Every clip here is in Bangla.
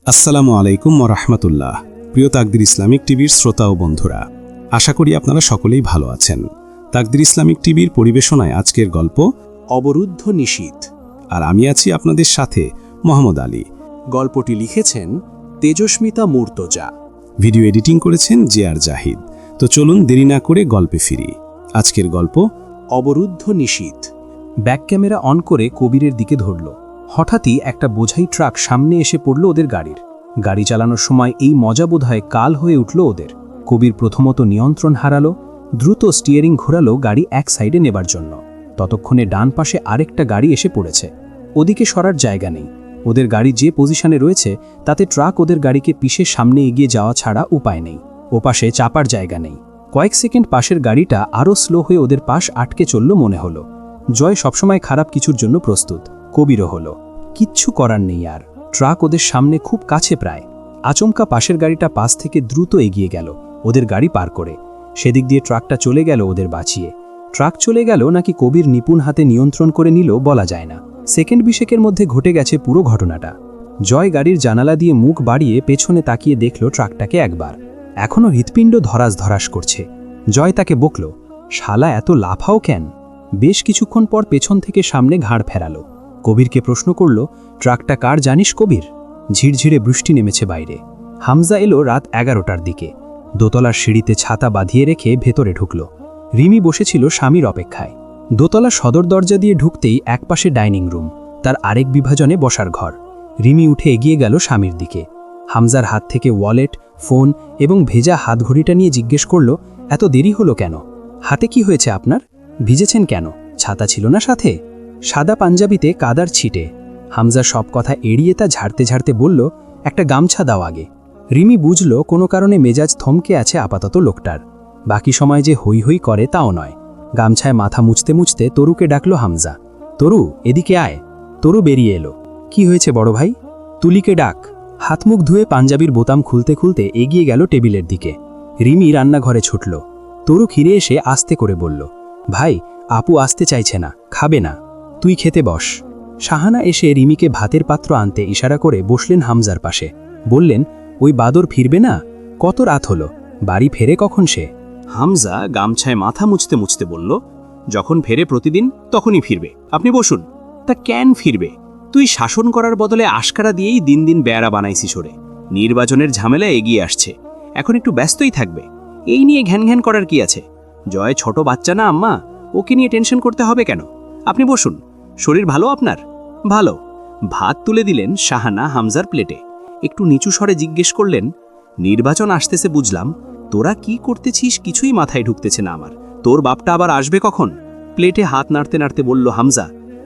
আসসালামু আলাইকুম ওরহমতুল্লাহ। প্রিয় তাকদির ইসলামিক টিভির শ্রোতা ও বন্ধুরা, আশা করি আপনারা সকলেই ভালো আছেন। তাকদির ইসলামিক টিভির পরিবেশনায় আজকের গল্প অবরুদ্ধ নিশীথ। আর আমি আছি আপনাদের সাথে মোহাম্মদ আলী। গল্পটি লিখেছেন তেজস্মিতা মুর্তজা। ভিডিও এডিটিং করেছেন জে.আর. জাহিদ। তো চলুন দেরি না করে গল্পে ফিরি। আজকের গল্প অবরুদ্ধ নিশীথ। ব্যাক ক্যামেরা অন করে কবিরের দিকে ধরল। হঠাৎই একটা বোঝাই ট্রাক সামনে এসে পড়ল ওদের গাড়ির। গাড়ি চালানোর সময় এই মজা বোধহয় কাল হয়ে উঠল ওদের। কবির প্রথমত নিয়ন্ত্রণ হারালো, দ্রুত স্টিয়ারিং ঘোরালো গাড়ি এক সাইডে নেবার জন্য। ততক্ষণে ডান পাশে আরেকটা গাড়ি এসে পড়েছে। ওদিকে সরার জায়গা নেই। ওদের গাড়ি যে পজিশনে রয়েছে তাতে ট্রাক ওদের গাড়িকে পিষে সামনে এগিয়ে যাওয়া ছাড়া উপায় নেই। ওপাশে চাপার জায়গা নেই। কয়েক সেকেন্ড পাশের গাড়িটা আরও স্লো হয়ে ওদের পাশ আটকে চলল মনে হলো। জয় সবসময় খারাপ কিছুর জন্য প্রস্তুত, কবিরও হলো। কিচ্ছু করার নেই আর। ট্রাক ওদের সামনে খুব কাছে প্রায়। আচমকা পাশের গাড়িটা পাশ থেকে দ্রুত এগিয়ে গেল ওদের গাড়ি পার করে। সেদিক দিয়ে ট্রাকটা চলে গেল ওদের বাঁচিয়ে। ট্রাক চলে গেল নাকি কবির নিপুণ হাতে নিয়ন্ত্রণ করে নিল বলা যায় না। সেকেন্ড 20 মধ্যে ঘটে গেছে পুরো ঘটনাটা। জয় গাড়ির জানালা দিয়ে মুখ বাড়িয়ে পেছনে তাকিয়ে দেখল ট্রাকটাকে একবার। এখনও হৃৎপিণ্ড ধরাস ধরাস করছে। জয় তাকে বকল, শালা এত লাফাও কেন? বেশ কিছুক্ষণ পর পেছন থেকে সামনে ঘাড় ফেরালো। কবিরকে প্রশ্ন করল, ট্রাকটা কার জানিস কবির? ঝিরঝিরে বৃষ্টি নেমেছে বাইরে। হামজা এলো রাত 11টার দিকে। দোতলার সিঁড়িতে ছাতা বাঁধিয়ে রেখে ভেতরে ঢুকল। রিমি বসেছিল স্বামীর অপেক্ষায়। দোতলা সদর দরজা দিয়ে ঢুকতেই একপাশে ডাইনিং রুম, তার আরেক বিভাজনে বসার ঘর। রিমি উঠে এগিয়ে গেল স্বামীর দিকে। হামজার হাত থেকে ওয়ালেট, ফোন এবং ভেজা হাতঘড়িটা নিয়ে জিজ্ঞেস করল, এত দেরি হলো কেন? হাতে কি হয়েছে আপনার? ভিজেছেন কেন? ছাতা ছিল না সাথে? সাদা পাঞ্জাবিতে কাদার ছিটে। হামজা সব কথা এড়িয়ে তা ঝাড়তে ঝাড়তে বলল, একটা গামছা দাও আগে। রিমি বুঝল কোনো কারণে মেজাজ থমকে আছে আপাতত লোকটার। বাকি সময় যে হই হই করে তাও নয়। গামছায় মাথা মুছতে মুছতে তরুকে ডাকল হামজা। তরু, এদিকে আয়। তরু বেরিয়ে এলো। কি হয়েছে বড় ভাই? তুলিকে ডাক। হাত মুখ ধুয়ে পাঞ্জাবির বোতাম খুলতে খুলতে এগিয়ে গেল টেবিলের দিকে। রিমি রান্নাঘরে ছুটল। তরু ফিরে এসে আস্তে করে বলল, ভাই, আপু আসতে চাইছে না, খাবে না, তুই খেতে বস। শাহানা এসে রিমিকে ভাতের পাত্র আনতে ইশারা করে বসলেন হামজার পাশে। বললেন, ওই বাদর ফিরবে না? কত রাত হলো, বাড়ি ফেরে কখন সে? হামজা গামছায় মাথা মুছতে মুছতে বলল, যখন ফেরে প্রতিদিন তখনই ফিরবে, আপনি বসুন। তা কেন ফিরবে? তুই শাসন করার বদলে আশকারা দিয়েই দিন দিন বেড়া বানাইছিস ওরে। নির্বাচনের ঝামেলা এগিয়ে আসছে, এখন একটু ব্যস্তই থাকবে। এই নিয়ে ঘ্যান ঘ্যান করার কি আছে? জয় ছোট বাচ্চা না আম্মা, ওকে নিয়ে টেনশন করতে হবে কেন? আপনি বসুন। শরীর ভালো আপনার? ভালো। ভাত তুলে দিলেন শাহানা হামজার প্লেটে। একটু নিচু স্বরে জিজ্ঞেস করলেন, নির্বাচন আসতেছে বুঝলাম, তোরা কি করতেছিস কিছুই মাথায় ঢুকতেছে না আমার। তোর বাপটা আবার আসবে কখন? প্লেটে হাত নাড়তে নাড়তে বলল হামজা,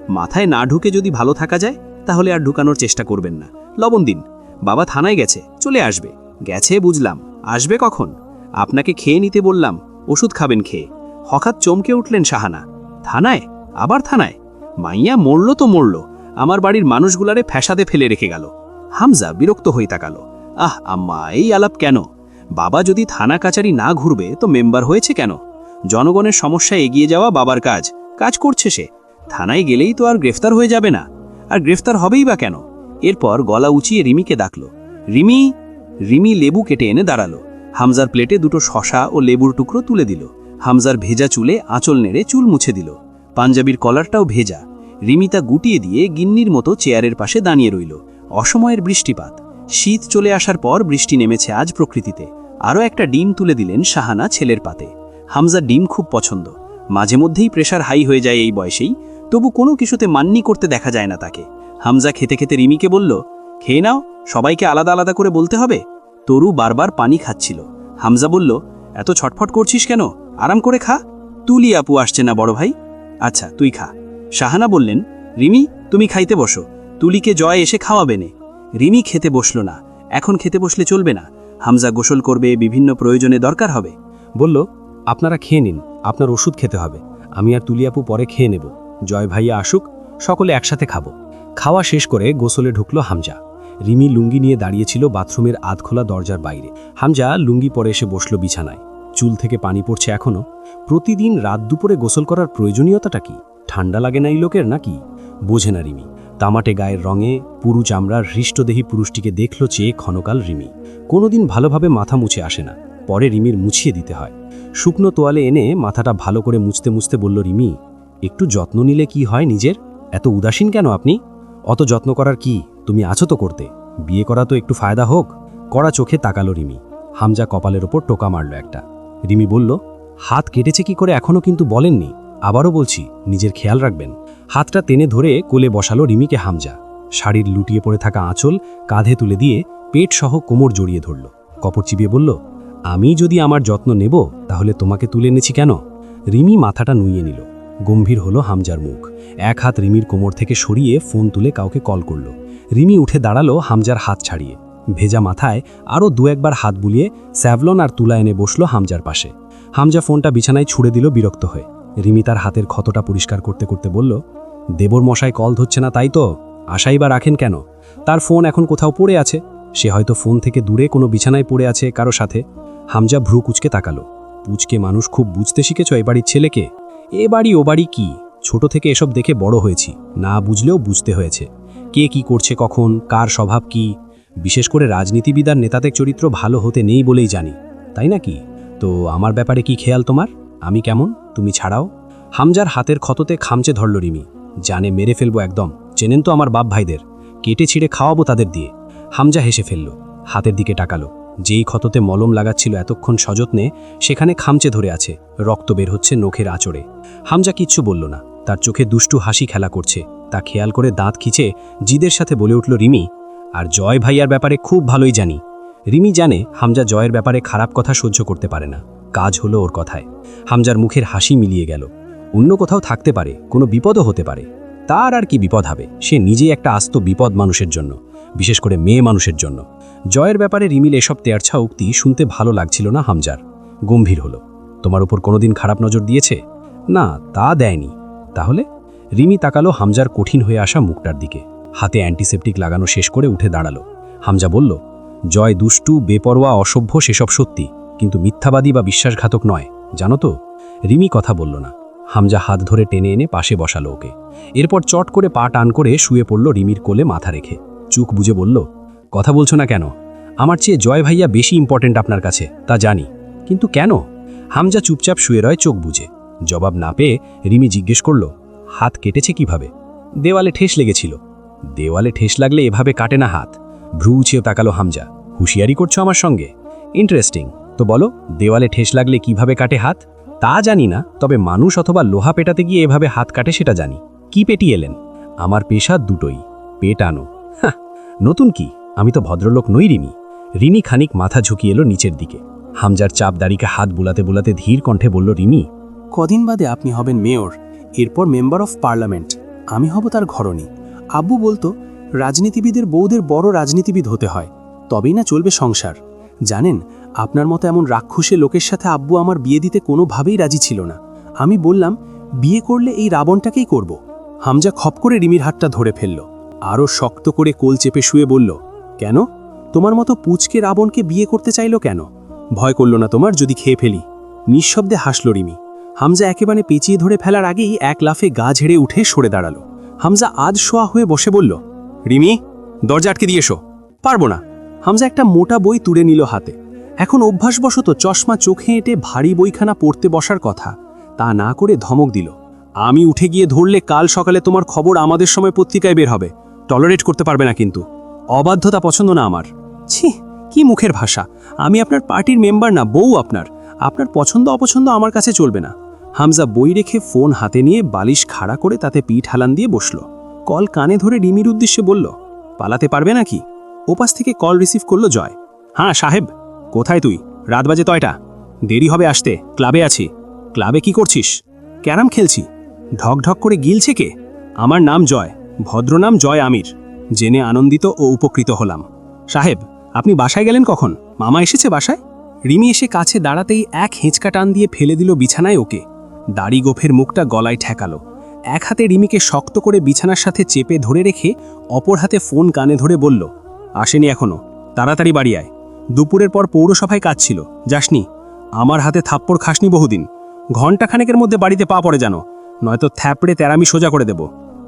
মাথায় না ঢুকে যদি ভালো থাকা যায় তাহলে আর ঢুকানোর চেষ্টা করবেন না। লবণ দিন। বাবা থানায় গেছে, চলে আসবে। গেছে বুঝলাম, আসবে কখন? আপনাকে খেয়ে নিতে বললাম, ওষুধ খাবেন খেয়ে। হঠাৎ চমকে উঠলেন শাহানা। থানায়? আবার থানায়? মাইয়া মরল তো মরল, আমার বাড়ির মানুষগুলারে ফ্যাসাদে ফেলে রেখে গেল। হামজা বিরক্ত হয়ে তাকালো। আহ আম্মা, এই আলাপ কেন? বাবা যদি থানা কাচারি না ঘুরবে তো মেম্বার হয়েছে কেন? জনগণের সমস্যা এগিয়ে যাওয়া বাবার কাজ, কাজ করছে সে। থানায় গেলেই তো আর গ্রেফতার হয়ে যাবে না। আর গ্রেফতার হবেই বা কেন? এরপর গলা উঁচিয়ে রিমিকে ডাকলো। রিমি। রিমি লেবু কেটে এনে দাঁড়ালো। হামজার প্লেটে দুটো শশা ও লেবুর টুকরো তুলে দিল। হামজার ভেজা চুলে আঁচল নেড়ে চুল মুছে দিল। পাঞ্জাবির কলারটাও ভেজা। রিমি তা গুটিয়ে দিয়ে গিন্নির মতো চেয়ারের পাশে দাঁড়িয়ে রইল। অসময়ের বৃষ্টিপাত। শীত চলে আসার পর বৃষ্টি নেমেছে আজ প্রকৃতিতে। আরও একটা ডিম তুলে দিলেন শাহানা ছেলের পাতে। হামজা ডিম খুব পছন্দ। মাঝে মধ্যেই প্রেশার হাই হয়ে যায় এই বয়সেই, তবু কোনো কিছুতে মান্নি করতে দেখা যায় না তাকে। হামজা খেতে খেতে রিমিকে বলল, খেয়ে নাও, সবাইকে আলাদা আলাদা করে বলতে হবে। তরু বারবার পানি খাচ্ছিল। হামজা বলল, এত ছটফট করছিস কেন? আরাম করে খা। তুলি আপু আসছে না বড় ভাই? আচ্ছা তুই খা। শাহানা বললেন, রিমি তুমি খাইতে বসো, তুলিকে জয় এসে খাওয়াবে নে। রিমি খেতে বসল না। এখন খেতে বসলে চলবে না। হামজা গোসল করবে, বিভিন্ন প্রয়োজনে দরকার হবে। বলল, আপনারা খেয়ে নিন, আপনার ওষুধ খেতে হবে। আমি আর তুলি আপু পরে খেয়ে নেব। জয় ভাইয়া আসুক, সকলে একসাথে খাবো। খাওয়া শেষ করে গোসলে ঢুকলো হামজা। রিমি লুঙ্গি নিয়ে দাঁড়িয়েছিল বাথরুমের আধখোলা দরজার বাইরে। হামজা লুঙ্গি পরে এসে বসল বিছানায়। চুল থেকে পানি পড়ছে এখনো। প্রতিদিন রাত দুপুরে গোসল করার প্রয়োজনীয়তাটা কি? ঠান্ডা লাগে না এই লোকের নাকি? বোঝে না রিমি। তামাটে গায়ের রঙে পুরু চামড়ার হৃষ্টদেহী পুরুষটিকে দেখল চেয়ে ক্ষণকাল রিমি। কোনোদিন ভালোভাবে মাথা মুছে আসে না, পরে রিমির মুছিয়ে দিতে হয়। শুকনো তোয়ালে এনে মাথাটা ভালো করে মুছতে মুছতে বলল রিমি, একটু যত্ন নিলে কি হয় নিজের? এত উদাসীন কেন আপনি? অত যত্ন করার কি, তুমি আছো তো করতে, বিয়ে করা তো একটু ফায়দা হোক। কড়া চোখে তাকালো রিমি। হামজা কপালের ওপর টোকা মারল একটা। রিমি বলল, হাত কেটেছে কি করে এখনও কিন্তু বলেননি। আবারও বলছি, নিজের খেয়াল রাখবেন। হাতটা টেনে ধরে কোলে বসালো রিমিকে হামজা। শাড়ির লুটিয়ে পড়ে থাকা আঁচল কাঁধে তুলে দিয়ে পেট সহ কোমর জড়িয়ে ধরল। কপর চিবিয়ে বলল, আমি যদি আমার যত্ন নেব তাহলে তোমাকে তুলে এনেছি কেন? রিমি মাথাটা নুইয়ে নিল। গম্ভীর হলো হামজার মুখ। এক হাত রিমির কোমর থেকে সরিয়ে ফোন তুলে কাউকে কল করল। রিমি উঠে দাঁড়ালো হামজার হাত ছাড়িয়ে। ভেজা মাথায় আরও দু একবার হাত বুলিয়ে স্যাভলন আর তুলা এনে বসলো হামজার পাশে। হামজা ফোনটা বিছানায় ছুড়ে দিল বিরক্ত হয়ে। রিমি তার হাতের ক্ষতটা পরিষ্কার করতে করতে বলল, দেবর মশাই কল ধরছে না তাই তো? আশাই বা রাখেন কেন? তার ফোন এখন কোথাও পড়ে আছে, সে হয়তো ফোন থেকে দূরে কোনো বিছানায় পড়ে আছে কারো সাথে। হামজা ভ্রু কুচকে তাকালো। পুচকে মানুষ খুব বুঝতে শিখেছ এ বাড়ির ছেলেকে? এ বাড়ি ও বাড়ি কি, ছোট থেকে এসব দেখে বড় হয়েছি, না বুঝলেও বুঝতে হয়েছে কে কি করছে কখন, কার স্বভাব কি। বিশেষ করে রাজনীতিবিদ আর নেতাদের চরিত্র ভালো হতে নেই বলেই জানি, তাই নাকি? তো আমার ব্যাপারে কি খেয়াল তোমার? আমি কেমন তুমি ছাড়াও? হামজার হাতের ক্ষততে খামচে ধরল রিমি। জানে মেরে ফেলবো একদম, চেনেন তো আমার বাপ ভাইদের, কেটে ছিঁড়ে খাওয়াবো তাদের দিয়ে। হামজা হেসে ফেলল, হাতের দিকে তাকালো। যেই ক্ষততে মলম লাগাচ্ছিল এতক্ষণ সযত্নে, সেখানে খামচে ধরে আছে, রক্ত বের হচ্ছে নখের আঁচড়ে। হামজা কিচ্ছু বলল না, তার চোখে দুষ্টু হাসি খেলা করছে। তা খেয়াল করে দাঁত খিচে জিদের সাথে বলে উঠল রিমি, আর জয় ভাইয়ার ব্যাপারে খুব ভালোই জানি। রিমি জানে হামজা জয়ের ব্যাপারে খারাপ কথা সহ্য করতে পারে না, কাজ হলো ওর কথায়। হামজার মুখের হাসি মিলিয়ে গেল। অন্য কোথাও থাকতে পারে, কোনো বিপদও হতে পারে। তার আর কি বিপদ হবে? সে নিজেই একটা আস্ত বিপদ মানুষের জন্য, বিশেষ করে মেয়ে মানুষের জন্য। জয়ের ব্যাপারে রিমিল এসব তেয়ারছা উক্তি শুনতে ভালো লাগছিল না হামজার। গম্ভীর হলো, তোমার উপর কোনোদিন খারাপ নজর দিয়েছে? না, তা দেয়নি। তাহলে? রিমি তাকালো হামজার কঠিন হয়ে আসা মুখটার দিকে। হাতে অ্যান্টিসেপটিক লাগানো শেষ করে উঠে দাঁড়ালো। হামজা বলল, জয় দুষ্টু, বেপরোয়া, অসভ্য সেসব সত্যি, কিন্তু মিথ্যাবাদী বা বিশ্বাসঘাতক নয়, জানো তো? রিমি কথা বলল না। হামজা হাত ধরে টেনে এনে পাশে বসালো ওকে। এরপর চট করে পা টান করে শুয়ে পড়ল রিমির কোলে মাথা রেখে। চুক বুজে বলল, কথা বলছো না কেন? আমার চেয়ে জয় ভাইয়া বেশি ইম্পর্টেন্ট আপনার কাছে, তা জানি, কিন্তু কেন? হামজা চুপচাপ শুয়ে রয় চোখ বুজে। জবাব না পেয়ে রিমি জিজ্ঞেস করল, হাত কেটেছে কিভাবে? দেওয়ালে ঠেস লেগেছিল। দেওয়ালে ঠেস লাগলে এভাবে কাটে না হাত। ভ্রু উঁচিয়ে তাকালো হামজা। হুঁশিয়ারি করছো আমার সঙ্গে? ইন্টারেস্টিং, তো বলো, দেওয়ালে ঠেস লাগলে কিভাবে কাটে হাত? তা জানি না, তবে মানুষ অথবা লোহা পেটাতে গিয়ে এভাবে হাত কাটে সেটা জানি। কি পেটি এলেন? আমার পেশা দুটোই, পেটানো। হ্যাঁ, নতুন কি? আমি তো ভদ্রলোক নই রিমি। রিমি খানিক মাথা ঝুঁকিয়ে এলো নিচের দিকে। হামজার চাপ দাড়িকে হাত বুলাতে বুলাতে ধীর কণ্ঠে বলল, রিমি, কদিন বাদে আপনি হবেন মেয়র, এরপর মেম্বার অফ পার্লামেন্ট, আমি হব তার ঘরণী। আব্বু বলতো, রাজনীতিবিদের বউদের বড় রাজনীতিবিদ হতে হয়, তবেই না চলবে সংসার। জানেন, আপনার মতো এমন রাক্ষসে লোকের সাথে আব্বু আমার বিয়ে দিতে কোনোভাবেই রাজি ছিল না। আমি বললাম, বিয়ে করলে এই রাবণটাকেই করব। হামজা খপ করে রিমির হাতটা ধরে ফেলল, আরও শক্ত করে কোল চেপে শুয়ে বলল, কেন? তোমার মতো পুচকে রাবণকে বিয়ে করতে চাইল কেন? ভয় করল না তোমার যদি খেয়ে ফেলি? নিঃশব্দে হাসল রিমি। হামজা একেবারে পেঁচিয়ে ধরে ফেলার আগেই এক লাফে গা ঝেড়ে উঠে সরে দাঁড়ালো। হামজা আজ শোয়া হয়ে বসে বলল, রিমি, দরজা আটকে দিয়ে এসো। পারবো না। হামজা একটা মোটা বই তুলে নিল হাতে। এখন অভ্যাসবশত চশমা চোখে এঁটে ভারী বইখানা পড়তে বসার কথা, তা না করে ধমক দিল, আমি উঠে গিয়ে ধরলে কাল সকালে তোমার খবর আমাদের সময় পত্রিকায় বের হবে। টলারেট করতে পারবে না কিন্তু। অবাধ্যতা পছন্দ না আমার। ছি, কি মুখের ভাষা! আমি আপনার পার্টির মেম্বার না, বউ আপনার। আপনার পছন্দ অপছন্দ আমার কাছে চলবে না। হামজা বই রেখে ফোন হাতে নিয়ে বালিশ খাড়া করে তাতে পিঠ হালান দিয়ে বসল। কল কানে ধরে রিমির উদ্দেশ্যে বলল, পালাতে পারবে নাকি? ওপাশ থেকে কল রিসিভ করল জয়। হ্যাঁ সাহেব, কোথায় তুই? রাত বাজে 9টা, দেরি হবে আসতে। ক্লাবে আছি। ক্লাবে কি করছিস? ক্যারাম খেলছি। ঢক ঢক করে গিলছে কে? আমার নাম জয়, ভদ্রনাম জয় আমির। জেনে আনন্দিত ও উপকৃত হলাম। সাহেব, আপনি বাসায় গেলেন কখন? মামা এসেছে বাসায়? রিমি এসে কাছে দাঁড়াতেই এক হেঁচকা টান দিয়ে ফেলে দিল বিছানায় ওকে। দাড়ি গোফের মুখটা গলায় ঠেকালো। এক হাতে রিমিকে শক্ত করে বিছানার সাথে চেপে ধরে রেখে অপর হাতে ফোন কানে ধরে বলল, আসেনি এখনো, তাড়াতাড়ি বাড়ি আয়। দুপুরের পর পৌরসভায় কাজ ছিল, যাসনি? আমার হাতে থাপ্পড় খাসনি বহুদিন। ঘণ্টাখানেকের মধ্যে বাড়িতে পা পড়ে জানো, নয়তো থ্যাপড়ে তেরামি সোজা করে দেব।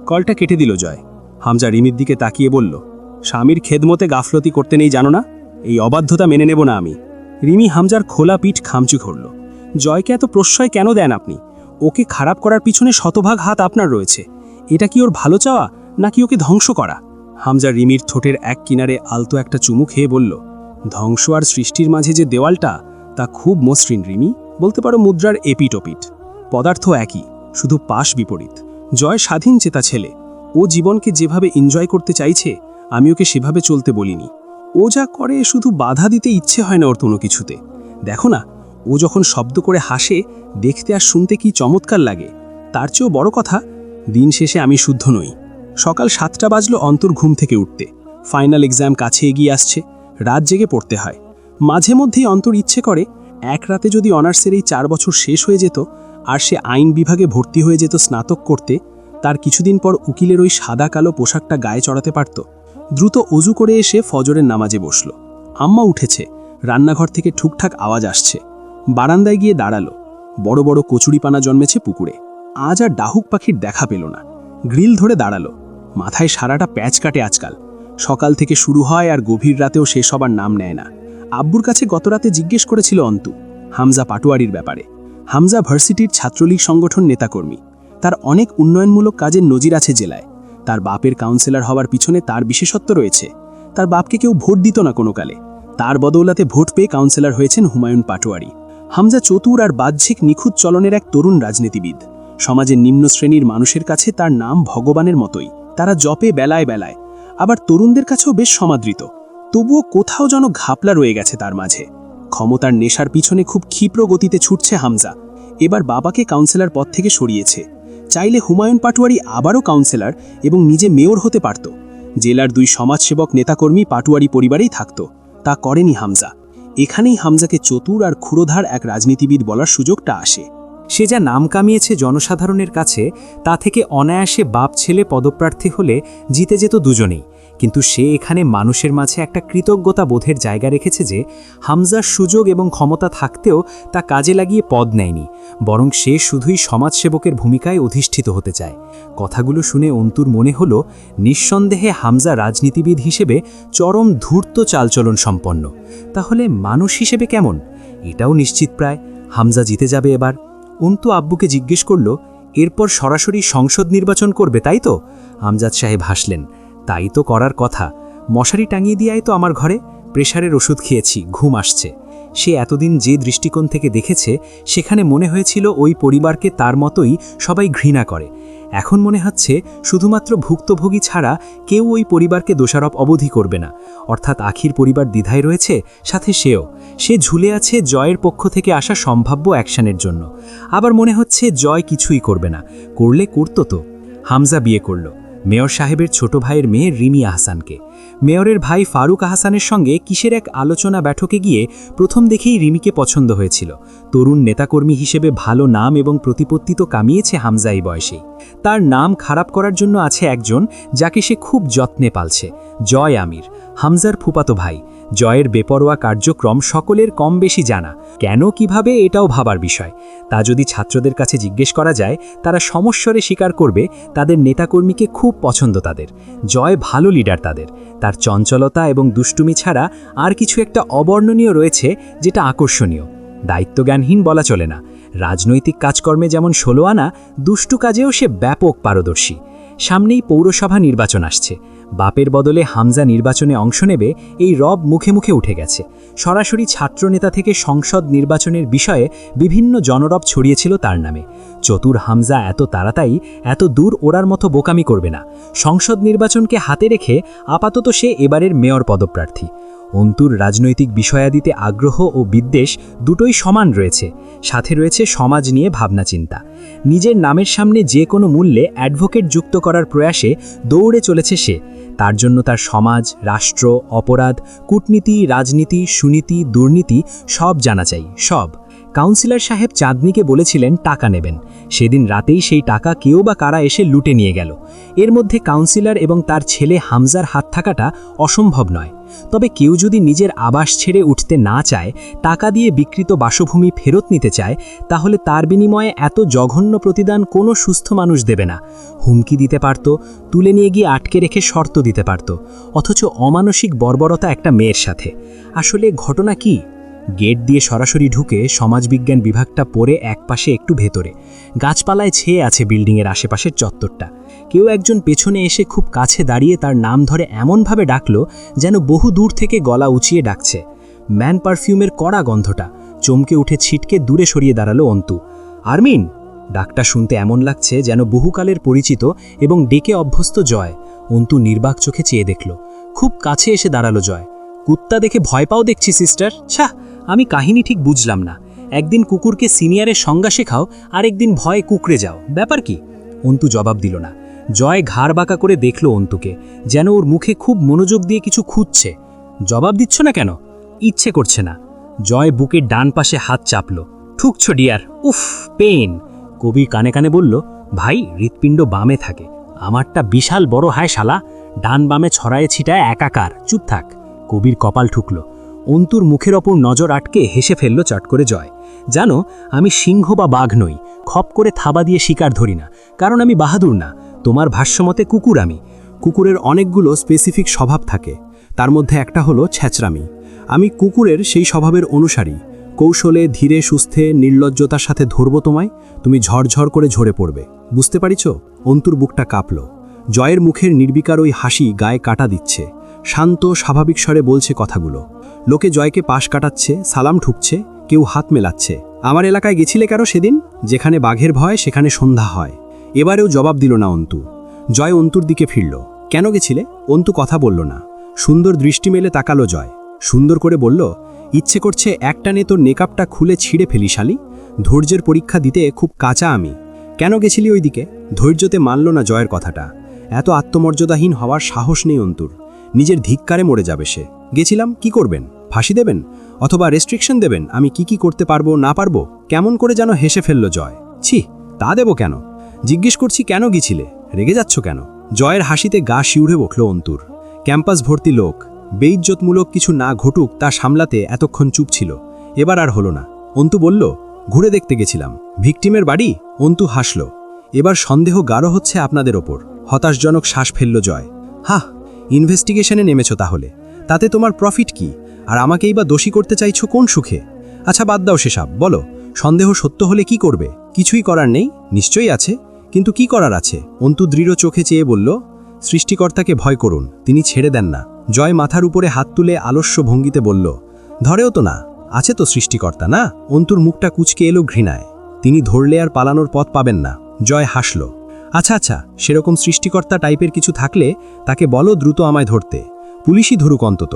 কলটা কেটে দিল জয়। হামজা রিমির দিকে তাকিয়ে বলল, স্বামীর খেদমতে গাফলতি করতে নেই জানো না? এই অবাধ্যতা মেনে নেব না আমি। রিমি হামজার খোলা পিঠ খামচি ধরল। জয়কে এত প্রশ্রয় কেন দেন আপনি? ওকে খারাপ করার পিছনে শতভাগ হাত আপনার রয়েছে। এটা কি ওর ভালো চাওয়া নাকি ওকে ধ্বংস করা? হামজা রিমির ঠোঁটের এক কিনারে আলতো একটা চুমু খেয়ে বলল, ধ্বংস আর সৃষ্টির মাঝে যে দেওয়ালটা, তা খুব মসৃণ রিমি। বলতে পারো মুদ্রার এপিটোপিট। পদার্থ একই, শুধু পাশ বিপরীত। জয় স্বাধীন চেতা ছেলে। ও জীবনকে যেভাবে এনজয় করতে চাইছে, আমি ওকে সেভাবে চলতে বলিনি। ও যা করে শুধু বাধা দিতে ইচ্ছে হয় না ওর কোনো কিছুতে। দেখো না, ও যখন শব্দ করে হাসে, দেখতে আর শুনতে কি চমৎকার লাগে। তার চেয়েও বড় কথা, দিন শেষে আমি শুদ্ধ নই। সকাল 7টা বাজলো অন্তর ঘুম থেকে উঠতে। ফাইনাল এক্সাম কাছে এগিয়ে আসছে, রাত জেগে পড়তে হয়। মাঝে মধ্যেই অন্তর ইচ্ছে করে এক রাতে যদি অনার্সের এই 4 বছর শেষ হয়ে যেত আর সে আইন বিভাগে ভর্তি হয়ে যেত স্নাতক করতে, তার কিছুদিন পর উকিলের ওই সাদা কালো পোশাকটা গায়ে চড়াতে পারত। দ্রুত অজু করে এসে ফজরের নামাজে বসল। আম্মা উঠেছে, রান্নাঘর থেকে ঠুকঠাক আওয়াজ আসছে। বারান্দায় গিয়ে দাঁড়ালো। বড় বড় কচুরিপানা জন্মেছে পুকুরে। আজ আর ডাহুক পাখির দেখা পেল না। গ্রিল ধরে দাঁড়ালো। মাথায় সারাটা প্যাচ কাটে আজকাল। সকাল থেকে শুরু হয় আর গভীর রাতেও শেষ হবার নাম নেয় না। আব্বুর কাছে গতরাতে জিজ্ঞেস করেছিল অন্তু হামজা পাটোয়ারির ব্যাপারে। হামজা ভার্সিটির ছাত্রলীগ সংগঠন নেতাকর্মী। তার অনেক উন্নয়নমূলক কাজের নজির আছে জেলায়। তার বাপের কাউন্সিলর হওয়ার পিছনে তার বিশেষত্ব রয়েছে। তার বাপকে কেউ ভোট দিত না কোনো কালে। তার বদৌলতে ভোট পেয়ে কাউন্সিলর হয়েছেন হুমায়ুন পাটোয়ারি। হামজা চতুর আর বাহ্যিক নিখুঁত চলনের এক তরুণ রাজনীতিবিদ। সমাজের নিম্ন শ্রেণীর মানুষের কাছে তার নাম ভগবানের মতোই। তারা জপে বেলায় বেলায়। আবার তরুণদের কাছেও বেশ সমাদৃত। তবুও কোথাও যেন ঘাপলা রয়ে গেছে তার মাঝে। ক্ষমতার নেশার পিছনে খুব ক্ষিপ্র গতিতে ছুটছে হামজা। এবার বাবাকে কাউন্সিলর পদ থেকে সরিয়েছে। চাইলে হুমায়ুন পাটোয়ারি আবারও কাউন্সিলর এবং নিজে মেয়র হতে পারত। জেলার 2 সমাজসেবক নেতাকর্মী পাটোয়ারি পরিবারেই থাকত। তা করেনি হামজা। এখানেই হামজাকে চতুর আর ক্ষুরোধার এক রাজনীতিবিদ বলার সুযোগটা আসে। সে যা নাম কামিয়েছে জনসাধারণের কাছে, তা থেকে অনায়াসে বাপ ছেলে পদপ্রার্থী হলে জিতে যেত দুজনেই। কিন্তু সে এখানে মানুষের মাঝে একটা কৃতজ্ঞতা বোধের জায়গা রেখেছে যে হামজার সুযোগ এবং ক্ষমতা থাকতেও তা কাজে লাগিয়ে পদ নেয়নি, বরং সে শুধুই সমাজসেবকের ভূমিকায় অধিষ্ঠিত হতে চায়। কথাগুলো শুনে অন্তুর মনে হলো, নিঃসন্দেহে হামজা রাজনীতিবিদ হিসেবে চরম ধূর্ত চালচলন সম্পন্ন। তাহলে মানুষ হিসেবে কেমন? এটাও নিশ্চিত প্রায়, হামজা জিতে যাবে এবার। অন্তু আব্বুকে জিজ্ঞেস করল, এরপর সরাসরি সংসদ নির্বাচন করবে তাই তো? আমজাদ সাহেব হাসলেন, তাই তো করার কথা। মশারি টাঙিয়ে দিয়াই তো আমার ঘরে। প্রেশারের ওষুধ খেয়েছি, ঘুম আসছে। সে এতদিন যে দৃষ্টিকোণ থেকে দেখেছে, সেখানে মনে হয়েছিল ওই পরিবারকে তার মতোই সবাই ঘৃণা করে। এখন মনে হচ্ছে শুধুমাত্র ভুক্তভোগী ছাড়া কেউ ওই পরিবারকে দোষারোপ অবধি করবে না। অর্থাৎ আখির পরিবার দ্বিধায় রয়েছে, সাথে সেও। সে ঝুলে আছে জয়ের পক্ষ থেকে আসা সম্ভাব্য অ্যাকশনের জন্য। আবার মনে হচ্ছে জয় কিছুই করবে না, করলে করত তো। হামজা বিয়ে করল মেয়র সাহেবের ছোট ভাইয়ের মেয়ে রিমি আহসানকে। মেয়রের ভাই ফারুক আহসানের সঙ্গে কিসের এক আলোচনা বৈঠকে গিয়ে প্রথম দেখেই রিমিকে পছন্দ হয়েছিল। তরুণ নেতাকর্মী হিসেবে ভালো নাম এবং প্রতিপত্তি তো কামিয়েছে হামজা এই বয়সেই। তার নাম খারাপ করার জন্য আছে একজন যাকে সে খুব যত্নে পালছে, জয় আমির, হামজার ফুপাতো ভাই। জয়ের বেপরোয়া কার্যক্রম সকলের কম বেশি জানা। কেন কিভাবে এটাও ভাবার বিষয়। তা যদি ছাত্রদের কাছে জিজ্ঞেস করা যায়, তারা সমস্বরে স্বীকার করবে তাদের নেতাকর্মীকে খুব পছন্দ তাদের। জয় ভালো লিডার তাদের। তার চঞ্চলতা এবং দুষ্টুমি ছাড়া আর কিছু একটা অবর্ণনীয় রয়েছে যেটা আকর্ষণীয়। দায়িত্বজ্ঞানহীন বলা চলে না। রাজনৈতিক কাজকর্মে যেমন 16 আনা, দুষ্টু কাজেও সে ব্যাপক পারদর্শী। সামনেই পৌরসভা নির্বাচন আসছে। বাপের বদলে হামজা নির্বাচনে অংশ নেবে, এই রব মুখে মুখে উঠে গেছে। সরাসরি ছাত্রনেতা থেকে সংসদ নির্বাচনের বিষয়ে বিভিন্ন জনরব ছড়িয়েছিল তার নামে। চতুর হামজা এত তাড়াতাড়ি এত দূর ওড়ার মতো বোকামি করবে না। সংসদ নির্বাচনকে হাতে রেখে আপাতত সে এবারের মেয়র পদপ্রার্থী। অন্তুর রাজনৈতিক বিষয়াদিতে আগ্রহ ও বিদ্বেষ দুটোই সমান রয়েছে। সাথে রয়েছে সমাজ নিয়ে ভাবনা চিন্তা। নিজের নামের সামনে যে কোনো মূল্যে অ্যাডভোকেট যুক্ত করার প্রয়াসে দৌড়ে চলেছে সে। তার জন্য তার সমাজ, রাষ্ট্র, অপরাধ, কূটনীতি, রাজনীতি, সুনীতি, দুর্নীতি সব জানা চাই, সব। কাউন্সিলর সাহেব চাঁদনিকে বলেছিলেন টাকা নেবেন। সেদিন রাতেই সেই টাকা কেউ বা কারা এসে লুটে নিয়ে গেল। এর মধ্যে কাউন্সিলর এবং তার ছেলে হামজার হাত থাকাটা অসম্ভব নয়। তবে কেউ যদি নিজের আবাস ছেড়ে উঠতে না চায়, টাকা দিয়ে বিকৃত বাসভূমি ফেরত নিতে চায়, তাহলে তার বিনিময়ে এত জঘন্য প্রতিদান কোনো সুস্থ মানুষ দেবে না। হুমকি দিতে পারত, তুলে নিয়ে গিয়ে আটকে রেখে শর্ত দিতে পারত, অথচ অমানসিক বর্বরতা একটা মেয়ের সাথে। আসলে ঘটনা কি? গেট দিয়ে সরাসরি ঢুকে সমাজবিজ্ঞান বিভাগটা পড়ে একপাশে একটু ভেতরে। গাছপালায় ছেয়ে আছে বিল্ডিংয়ের আশেপাশের চত্বরটা। কেউ একজন পেছনে এসে খুব কাছে দাঁড়িয়ে তার নাম ধরে এমনভাবে ডাকল যেন বহু দূর থেকে গলা উঁচিয়ে ডাকছে। ম্যান পারফিউমের কড়া গন্ধটা। চমকে উঠে ছিটকে দূরে সরিয়ে দাঁড়ালো অন্তু। আরমিন! ডাকটা শুনতে এমন লাগছে যেন বহুকালের পরিচিত এবং ডেকে অভ্যস্ত জয়। অন্তু নির্বাক চোখে চেয়ে দেখল। খুব কাছে এসে দাঁড়ালো জয়। কুত্তা দেখে ভয় পাও দেখছি সিস্টার। ছাহ, আমি কাহিনী ঠিক বুঝলাম না। একদিন কুকুরকে সিনিয়রের সংজ্ঞা শেখাও, আরেকদিন ভয়ে কুকড়ে যাও, ব্যাপার কি? অন্তু জবাব দিল না। জয় ঘাড় বাঁকা করে দেখল অন্তুকে, যেন ওর মুখে খুব মনোযোগ দিয়ে কিছু খুঁজছে। জবাব দিচ্ছ না কেন? ইচ্ছে করছে না। জয় বুকের ডান পাশে হাত চাপল। ঠুকছ ডিয়ার, উফ, পেন। কবির কানে কানে বলল, ভাই, হৃৎপিণ্ড বামে থাকে, আমারটা বিশাল বড় হায় শালা, ডান বামে ছড়ায় ছিটায় একাকার, চুপ থাক। কবির কপাল ঠুকল। অন্তুর মুখের ওপর নজর আটকে হেসে ফেলল চট করে জয়। জানো, আমি সিংহ বা বাঘ নই, খপ করে থাবা দিয়ে শিকার ধরি না, কারণ আমি বাহাদুর না। তোমার ভাষ্যমতে কুকুর আমি। কুকুরের অনেকগুলো স্পেসিফিক স্বভাব থাকে, তার মধ্যে একটা হলো ছ্যাঁচড়ামি। আমি কুকুরের সেই স্বভাবের অনুসারী। কৌশলে, ধীরে সুস্থে, নির্লজ্জতার সাথে ধরব তোমায়, তুমি ঝরঝর করে ঝরে পড়বে। বুঝতে পারিছ? অন্তুর বুকটা কাঁপল। জয়ের মুখের নির্বিকার ওই হাসি গায়ে কাটা দিচ্ছে। শান্ত স্বাভাবিক স্বরে বলছে কথাগুলো। লোকে জয়কে পাশ কাটাচ্ছে, সালাম ঠুকছে, কেউ হাত মেলাচ্ছে। আমার এলাকায় গেছিলে কেন সেদিন? যেখানে বাঘের ভয় সেখানে সন্ধ্যা হয়। এবারেও জবাব দিল না অন্তু। জয় অন্তুর দিকে ফিরল। কেন গেছিলে? অন্তু কথা বলল না। সুন্দর দৃষ্টি মেলে তাকালো জয়। সুন্দর করে বলল, ইচ্ছে করছে একটানে তোর নেকআপটা খুলে ছিঁড়ে ফেলি শালি। ধৈর্যের পরীক্ষা দিতে খুব কাঁচা আমি। কেন গেছিলি ওই দিকে? ধৈর্যতে মানল না জয়ের কথাটা। এত আত্মমর্যাদাহীন হওয়ার সাহস নেই অন্তুর। নিজের ধিক্কারে মরে যাবে সে। গেছিলাম, কি করবেন? ফাঁসি দেবেন? অথবা রেস্ট্রিকশন দেবেন আমি কি করতে পারবো না পারবো? কেমন করে যেন হেসে ফেলল জয়। ছি, তা দেব কেন? জিজ্ঞেস করছি কেন গিয়েছিলে? রেগে যাচ্ছ কেন? জয়ের হাসিতে গা শিউড়ে উঠল অন্তুর। ক্যাম্পাস ভর্তি লোক, বেইজ্জতমূলক কিছু না ঘটুক তা সামলাতে এতক্ষণ চুপ ছিল। এবার আর হলো না। অন্তু বলল, ঘুরে দেখতে গেছিলাম। ভিকটিমের বাড়ি? অন্তু হাসল। এবার সন্দেহ গাঢ় হচ্ছে আপনাদের ওপর। হতাশজনক শ্বাস ফেলল জয়। হাহ, ইনভেস্টিগেশনে নেমেছ তাহলে? তাতে তোমার প্রফিট কি? আর আমাকেই বা দোষী করতে চাইছো কোন সুখে? আচ্ছা বাদ দাও সেসব, বলো, সন্দেহ সত্য হলে কি করবে? কিছুই করার নেই? নিশ্চয়ই আছে, কিন্তু কি করার আছে? অন্তু দৃঢ় চোখে চেয়ে বলল, সৃষ্টিকর্তাকে ভয় করুন, তিনি ছেড়ে দেন না। জয় মাথার উপরে হাত তুলে আলস্য ভঙ্গিতে বলল, ধরেও তো না, আছে তো সৃষ্টিকর্তা না? অন্তুর মুখটা কুঁচকে এলো ঘৃণায়। তিনি ধরলে আর পালানোর পথ পাবেন না। জয় হাসল। আচ্ছা, সেরকম সৃষ্টিকর্তা টাইপের কিছু থাকলে তাকে বলো দ্রুত আমায় ধরতে। পুলিশই ধরুক অন্তত।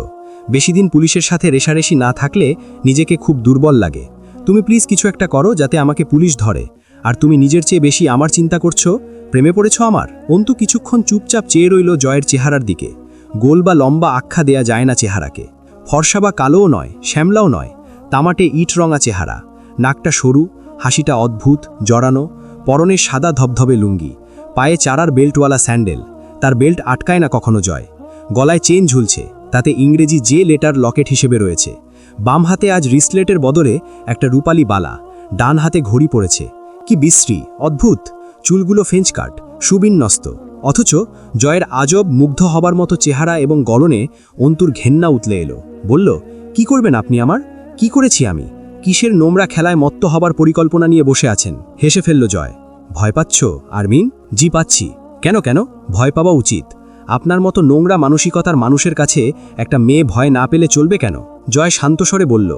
বেশি দিন পুলিশের সাথে রেশারেশি না থাকলে নিজেকে খুব দুর্বল লাগে। তুমি প্লিজ কিছু একটা করো যাতে আমাকে পুলিশ ধরে। আর তুমি নিজের চেয়ে বেশি আমার চিন্তা করছো? প্রেমে পড়েছো আমার? অন্তু কিছুক্ষণ চুপচাপ চেয়ে রইল জয়ের চেহারার দিকে। গোল বা লম্বা আখ্যা দেয়া যায় না চেহারাকে। ফর্সা বা কালোও নয়, শ্যামলাও নয়, তামাটে ইট রঙা চেহারা। নাকটা সরু, হাসিটা অদ্ভুত, জড়ানো। পরনে সাদা ধবধবে লুঙ্গি, পায়ে চারার বেল্টওয়ালা স্যান্ডেল। তার বেল্ট আটকায় না কখনো জয়। গলায় চেন ঝুলছে, তাতে ইংরেজি জে লেটার লকেট হিসেবে রয়েছে। বাম হাতে আজ রিসলেটের বদলে একটা রূপালি বালা, ডান হাতে ঘড়ি পড়েছে। কি বিশ্রী, অদ্ভুত। চুলগুলো ফেঞ্চ কাট, সুবিন্যস্ত। অথচ জয়ের আজব মুগ্ধ হবার মতো চেহারা এবং গলনে অন্তুর ঘেন্না উতলে এলো। বলল, কি করবেন আপনি আমার? কি করেছি আমি? কিসের নোংরা খেলায় মত্ত হবার পরিকল্পনা নিয়ে বসে আছেন? হেসে ফেলল জয়। ভয় পাচ্ছ আরমিন? জি পাচ্ছি। কেন? ভয় পাওয়া উচিত। আপনার মতো নোংরা মানসিকতার মানুষের কাছে একটা মেয়ে ভয় না পেলে চলবে কেন? জয় শান্ত স্বরে বলল,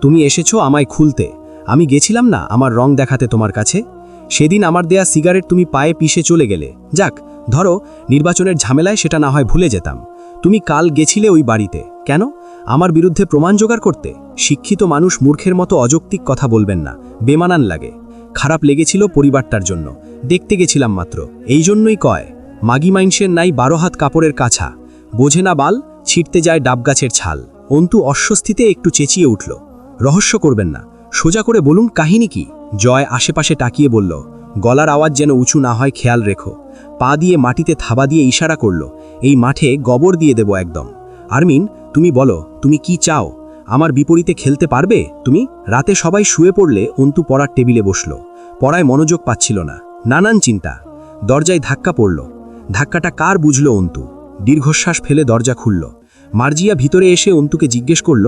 তুমি এসেছো আমায় খুলতে। আমি গেছিলাম না আমার রং দেখাতে তোমার কাছে। সেদিন আমার দেয়া সিগারেট তুমি পায়ে পিষে চলে গেলে। যাক, ধরো নির্বাচনের ঝামেলায় সেটা না হয় ভুলে যেতাম। তুমি কাল গেছিলে ওই বাড়িতে কেন? আমার বিরুদ্ধে প্রমাণ জোগাড় করতে। শিক্ষিত মানুষ মূর্খের মতো অযৌক্তিক কথা বলবেন না, বেমানান লাগে। খারাপ লেগেছিল পরিবারটার জন্য, দেখতে গেছিলাম মাত্র। এই জন্যই কয়, মাগি মাইনসের নাই 12 হাত কাপড়ের কাছা, বোঝে না বাল, ছিটতে যায় ডাবগাছের ছাল। অন্তু অস্বস্তিতে একটু চেঁচিয়ে উঠল। রহস্য করবেন না, সোজা করে বলুন কাহিনী কি? জয় আশেপাশে তাকিয়ে বলল, গলার আওয়াজ যেন উঁচু না হয় খেয়াল রেখো। পা দিয়ে মাটিতে থাবা দিয়ে ইশারা করল, এই মাঠে গোবর দিয়ে দেব একদম। আরমিন, তুমি বলো, তুমি কি চাও? আমার বিপরীতে খেলতে পারবে তুমি? রাতে সবাই শুয়ে পড়লে অন্তু পড়ার টেবিলে বসল। পড়ায় মনোযোগ পাচ্ছিল না, নানান চিন্তা। দরজায় ধাক্কা পড়ল। ধাক্কাটা কার বুঝল অন্তু। দীর্ঘশ্বাস ফেলে দরজা খুলল। মার্জিয়া ভিতরে এসে অন্তুকে জিজ্ঞেস করল,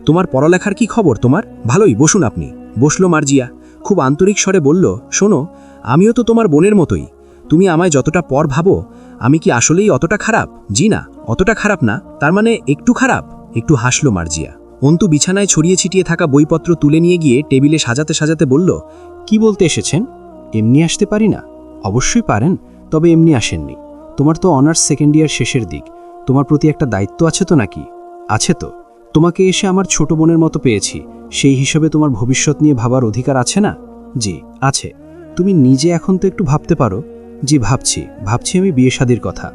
তোমার পড়ালেখার কি খবর তোমার? ভালোই, বসুন আপনি। বসল মার্জিয়া। খুব আন্তরিক স্বরে বলল, শোনো, আমিও তো তোমার বোনের মতোই। তুমি আমায় যতটা পর ভাবো, আমি কি আসলেই অতটা খারাপ? জি না, অতটা খারাপ না। তার মানে একটু খারাপ? একটু হাসল মার্জিয়া। অন্তু বিছানায় ছড়িয়ে ছিটিয়ে থাকা বইপত্র তুলে নিয়ে গিয়ে টেবিলে সাজাতে সাজাতে বলল, কি বলতে এসেছেন? এমনি আসতে পারি না? অবশ্যই পারেন, তবে এমনি আসেননি। তোমার তো অনার্স সেকেন্ড ইয়ার শেষের দিক। তোমার প্রতি একটা দায়িত্ব আছে তো নাকি? আছে তো। তোমাকে এসে আমার ছোট বোনের মতো পেয়েছি, সেই হিসাবে তোমার ভবিষ্যৎ নিয়ে ভাবার অধিকার আছে না? জি আছে। তুমি নিজে এখন তো একটু ভাবতে পারো। জি ভাবছি আমি বিয়ে শাদির কথা।